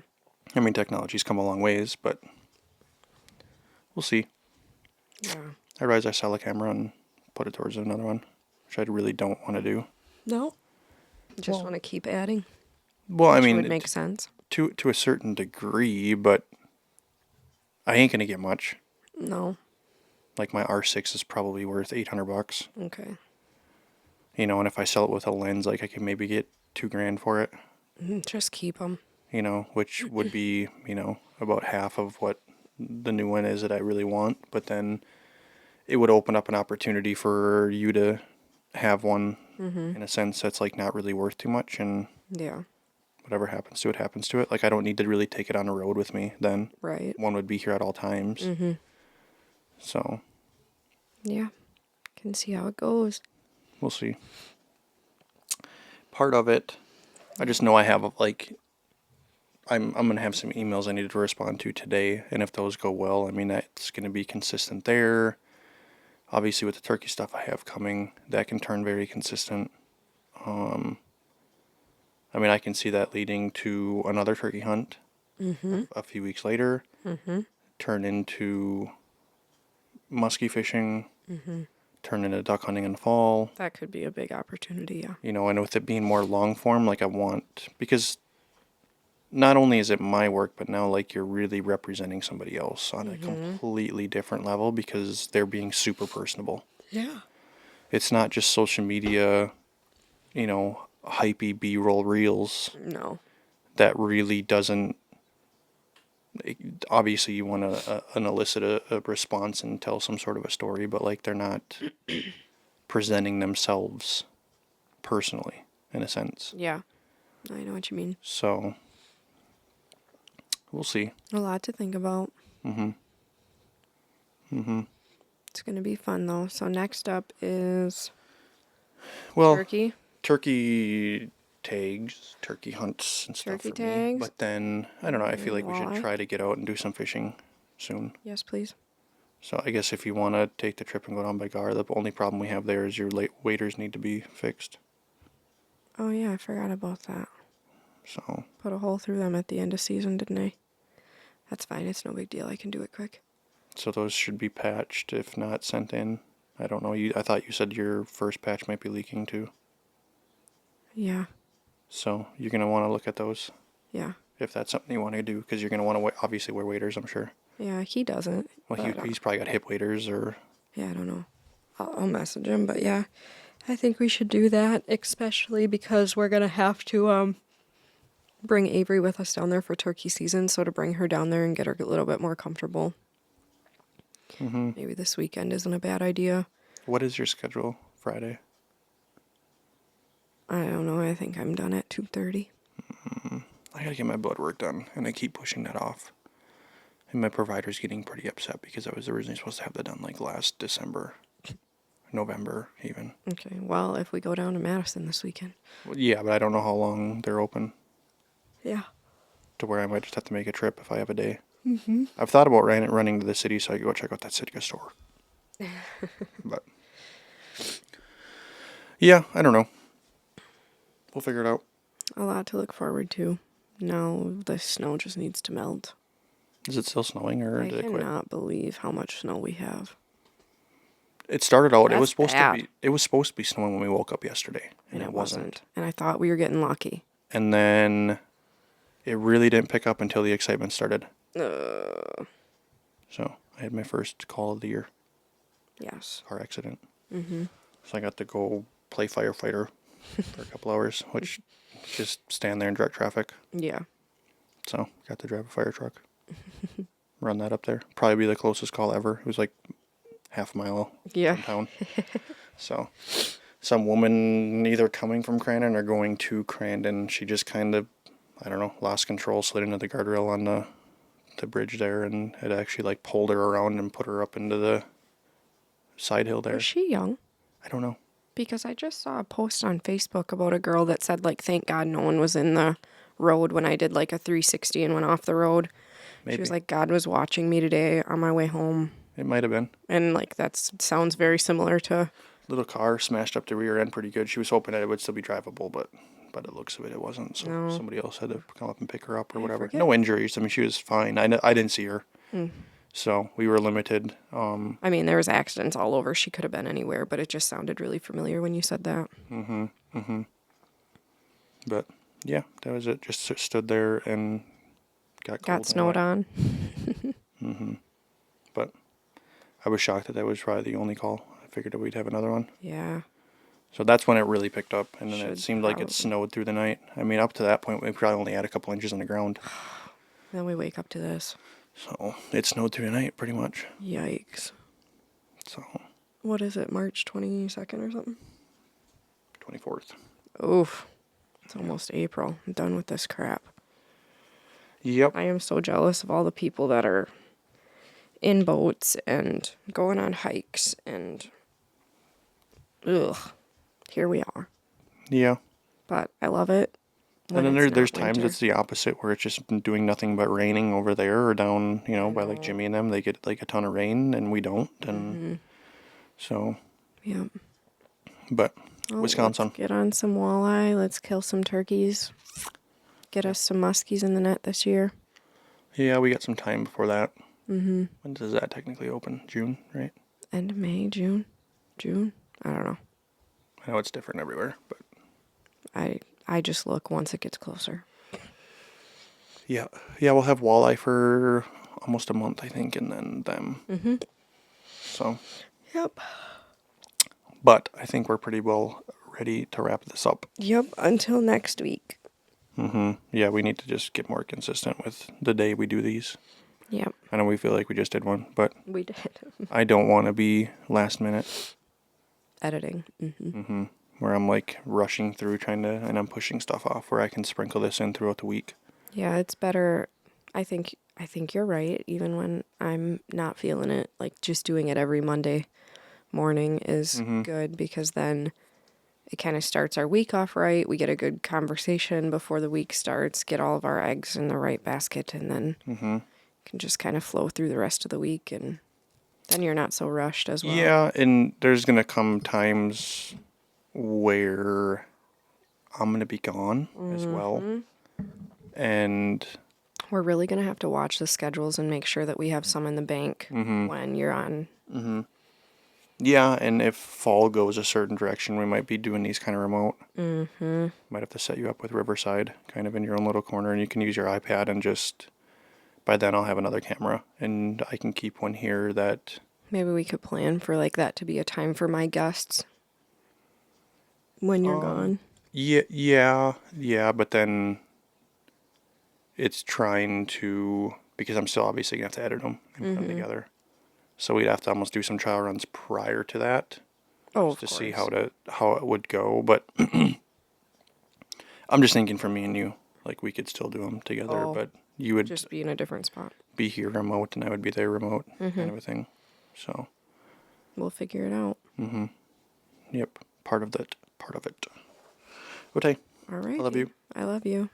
I mean, technology's come a long ways, but we'll see. Yeah. I realize I sell a camera and put it towards another one, which I really don't want to do. No? Just Well, want to keep adding? well, I Which mean, would make sense. to a certain degree, but I ain't gonna get much. No. Like my R6 is probably worth $800. Okay. You know, and if I sell it with a lens, like I could maybe get $2,000 for it. Just keep them. You know, which would be, you know, about half of what the new one is that I really want. But then it would open up an opportunity for you to have one in a sense that's like not really worth too much, and Yeah. whatever happens to it happens to it. Like I don't need to really take it on the road with me then. Right. One would be here at all times. So Yeah. Can see how it goes. we'll see. Part of it, I just know I have like I'm gonna have some emails I needed to respond to today, and if those go well, I mean that's gonna be consistent there. Obviously, with the turkey stuff I have coming, that can turn very consistent. I mean, I can see that leading to another turkey hunt a few weeks later, turn into musky fishing, turn into duck hunting in the fall. That could be a big opportunity, yeah. You know, and with it being more long form, like I want, because not only is it my work, but now like you're really representing somebody else on a completely different level because they're being super personable. Yeah. It's not just social media, you know, hypey B-roll reels No. that really doesn't. Obviously, you want to elicit a response and tell some sort of a story, but like they're not presenting themselves personally, in a sense. Yeah. I know what you mean. So we'll see. A lot to think about. Mm-hmm. It's going to be fun, though. So next up is Well, turkey. turkey tags, turkey hunts and stuff Turkey for me. tags. But then, I don't know, I feel like we should Walleye. try to get out and do some fishing soon. Yes, please. So I guess if you want to take the trip and go down by Gar, the only problem we have there is your late waders need to be fixed. Oh, yeah, I forgot about that. So, Put a hole through them at the end of season, didn't I? That's fine. It's no big deal. I can do it quick. so those should be patched, if not sent in. I don't know. I thought you said your first patch might be leaking too. Yeah. So you're going to want to look at those Yeah. if that's something you want to do, because you're going to want to obviously wear waders, I'm sure. Yeah, he doesn't. Well, but, he's probably got hip waders or... Yeah, I don't know. I'll message him, but yeah. I think we should do that, especially because we're going to have to bring Avery with us down there for turkey season, so to bring her down there and get her a little bit more comfortable. Maybe this weekend isn't a bad idea. What is your schedule Friday? I don't know. I think I'm done at 2:30. I gotta get my blood work done, and I keep pushing that off. And my provider's getting pretty upset because I was originally supposed to have that done like last December, November even. Okay, well, if we go down to Madison this weekend. Well, yeah, but I don't know how long they're open, Yeah. to where I might just have to make a trip if I have a day. I've thought about running to the city so I could go check out that Sitka store. But yeah, I don't know. We'll figure it out. A lot to look forward to. Now the snow just needs to melt. Is it still snowing or I did it quit? cannot believe how much snow we have. It started out. It was That's supposed bad. to be. It was supposed to be snowing when we woke up yesterday, and it wasn't. And I thought we were getting lucky. And then it really didn't pick up until the excitement started. So I had my first call of the year. Yes. Car accident. So I got to go play firefighter for a couple hours, which just stand there and direct traffic. Yeah. So got to drive a fire truck. Run that up there. Probably be the closest call ever. It was like half a mile from town. So some woman either coming from Crandon or going to Crandon, she just kind of, I don't know, lost control, slid into the guardrail on the bridge there, and it actually like pulled her around and put her up into the side hill there. Was she young? I don't know. Because I just saw a post on Facebook about a girl that said, like, thank God no one was in the road when I did, like, a 360 and went off the road. Maybe. She was like, God was watching me today on my way home. It might have been. And, like, that sounds very similar to... Little car smashed up the rear end pretty good. She was hoping that it would still be drivable, but it looks of it, it wasn't. So No. somebody else had to come up and pick her up or whatever. forget. No injuries. I mean, she was fine. I didn't see her. So we were limited. I mean, there was accidents all over. She could have been anywhere, but it just sounded really familiar when you said that. But yeah, that was it. Just stood there and got cold. Got snowed on. But I was shocked that was probably the only call. I figured that we'd have another one. Yeah. So that's when it really picked up, and then it Should seemed like it probably. snowed through the night. I mean, up to that point, we probably only had a couple inches on the ground. Then we wake up to this. So it snowed through the night, pretty much. Yikes. So What is it, March 22nd or something? 24th. Oof. It's almost April. I'm done with this crap. Yep. I am so jealous of all the people that are in boats and going on hikes and... Ugh. Here we are. Yeah. But I love it. And then when there's not times winter. it's the opposite, where it's just been doing nothing but raining over there or down, by like Jimmy and them. They get like a ton of rain and we don't. And so, Yeah. but Well, Wisconsin. Let's get on some walleye. Let's kill some turkeys. Get us some muskies in the net this year. Yeah, we got some time before that. When does that technically open? June, right? End of May, June? I don't know. I know it's different everywhere, but I just look once it gets closer. yeah, we'll have walleye for almost a month, I think, and then them. So, Yep. but I think we're pretty well ready to wrap this up. Yep, until next week. Yeah, we need to just get more consistent with the day we do these. Yep. I know we feel like we just did one, but We did. I don't want to be last minute. Editing. Where I'm like rushing through and I'm pushing stuff off, where I can sprinkle this in throughout the week. Yeah, it's better. I think you're right. Even when I'm not feeling it, like just doing it every Monday morning is good, because then it kind of starts our week off right. We get a good conversation before the week starts, get all of our eggs in the right basket, and then can just kind of flow through the rest of the week, and then you're not so rushed as well. Yeah, and there's going to come times where I'm going to be gone as well. And we're really going to have to watch the schedules and make sure that we have some in the bank when you're on. Yeah, and if fall goes a certain direction, we might be doing these kind of remote. Might have to set you up with Riverside, kind of in your own little corner, and you can use your iPad, and just by then I'll have another camera, and I can keep one here that... Maybe we could plan for like that to be a time for my guests when you're gone. Yeah, but then it's trying to, because I'm still obviously going to have to edit them and put them together. So we'd have to almost do some trial runs prior to that. Oh, to see how it would go. But I'm just thinking for me and you, like we could still do them together, but you would just be in a different spot. Be here remote and I would be there remote, kind of a thing. So we'll figure it out. Yep, part of it. Okay. All right. I love you. I love you.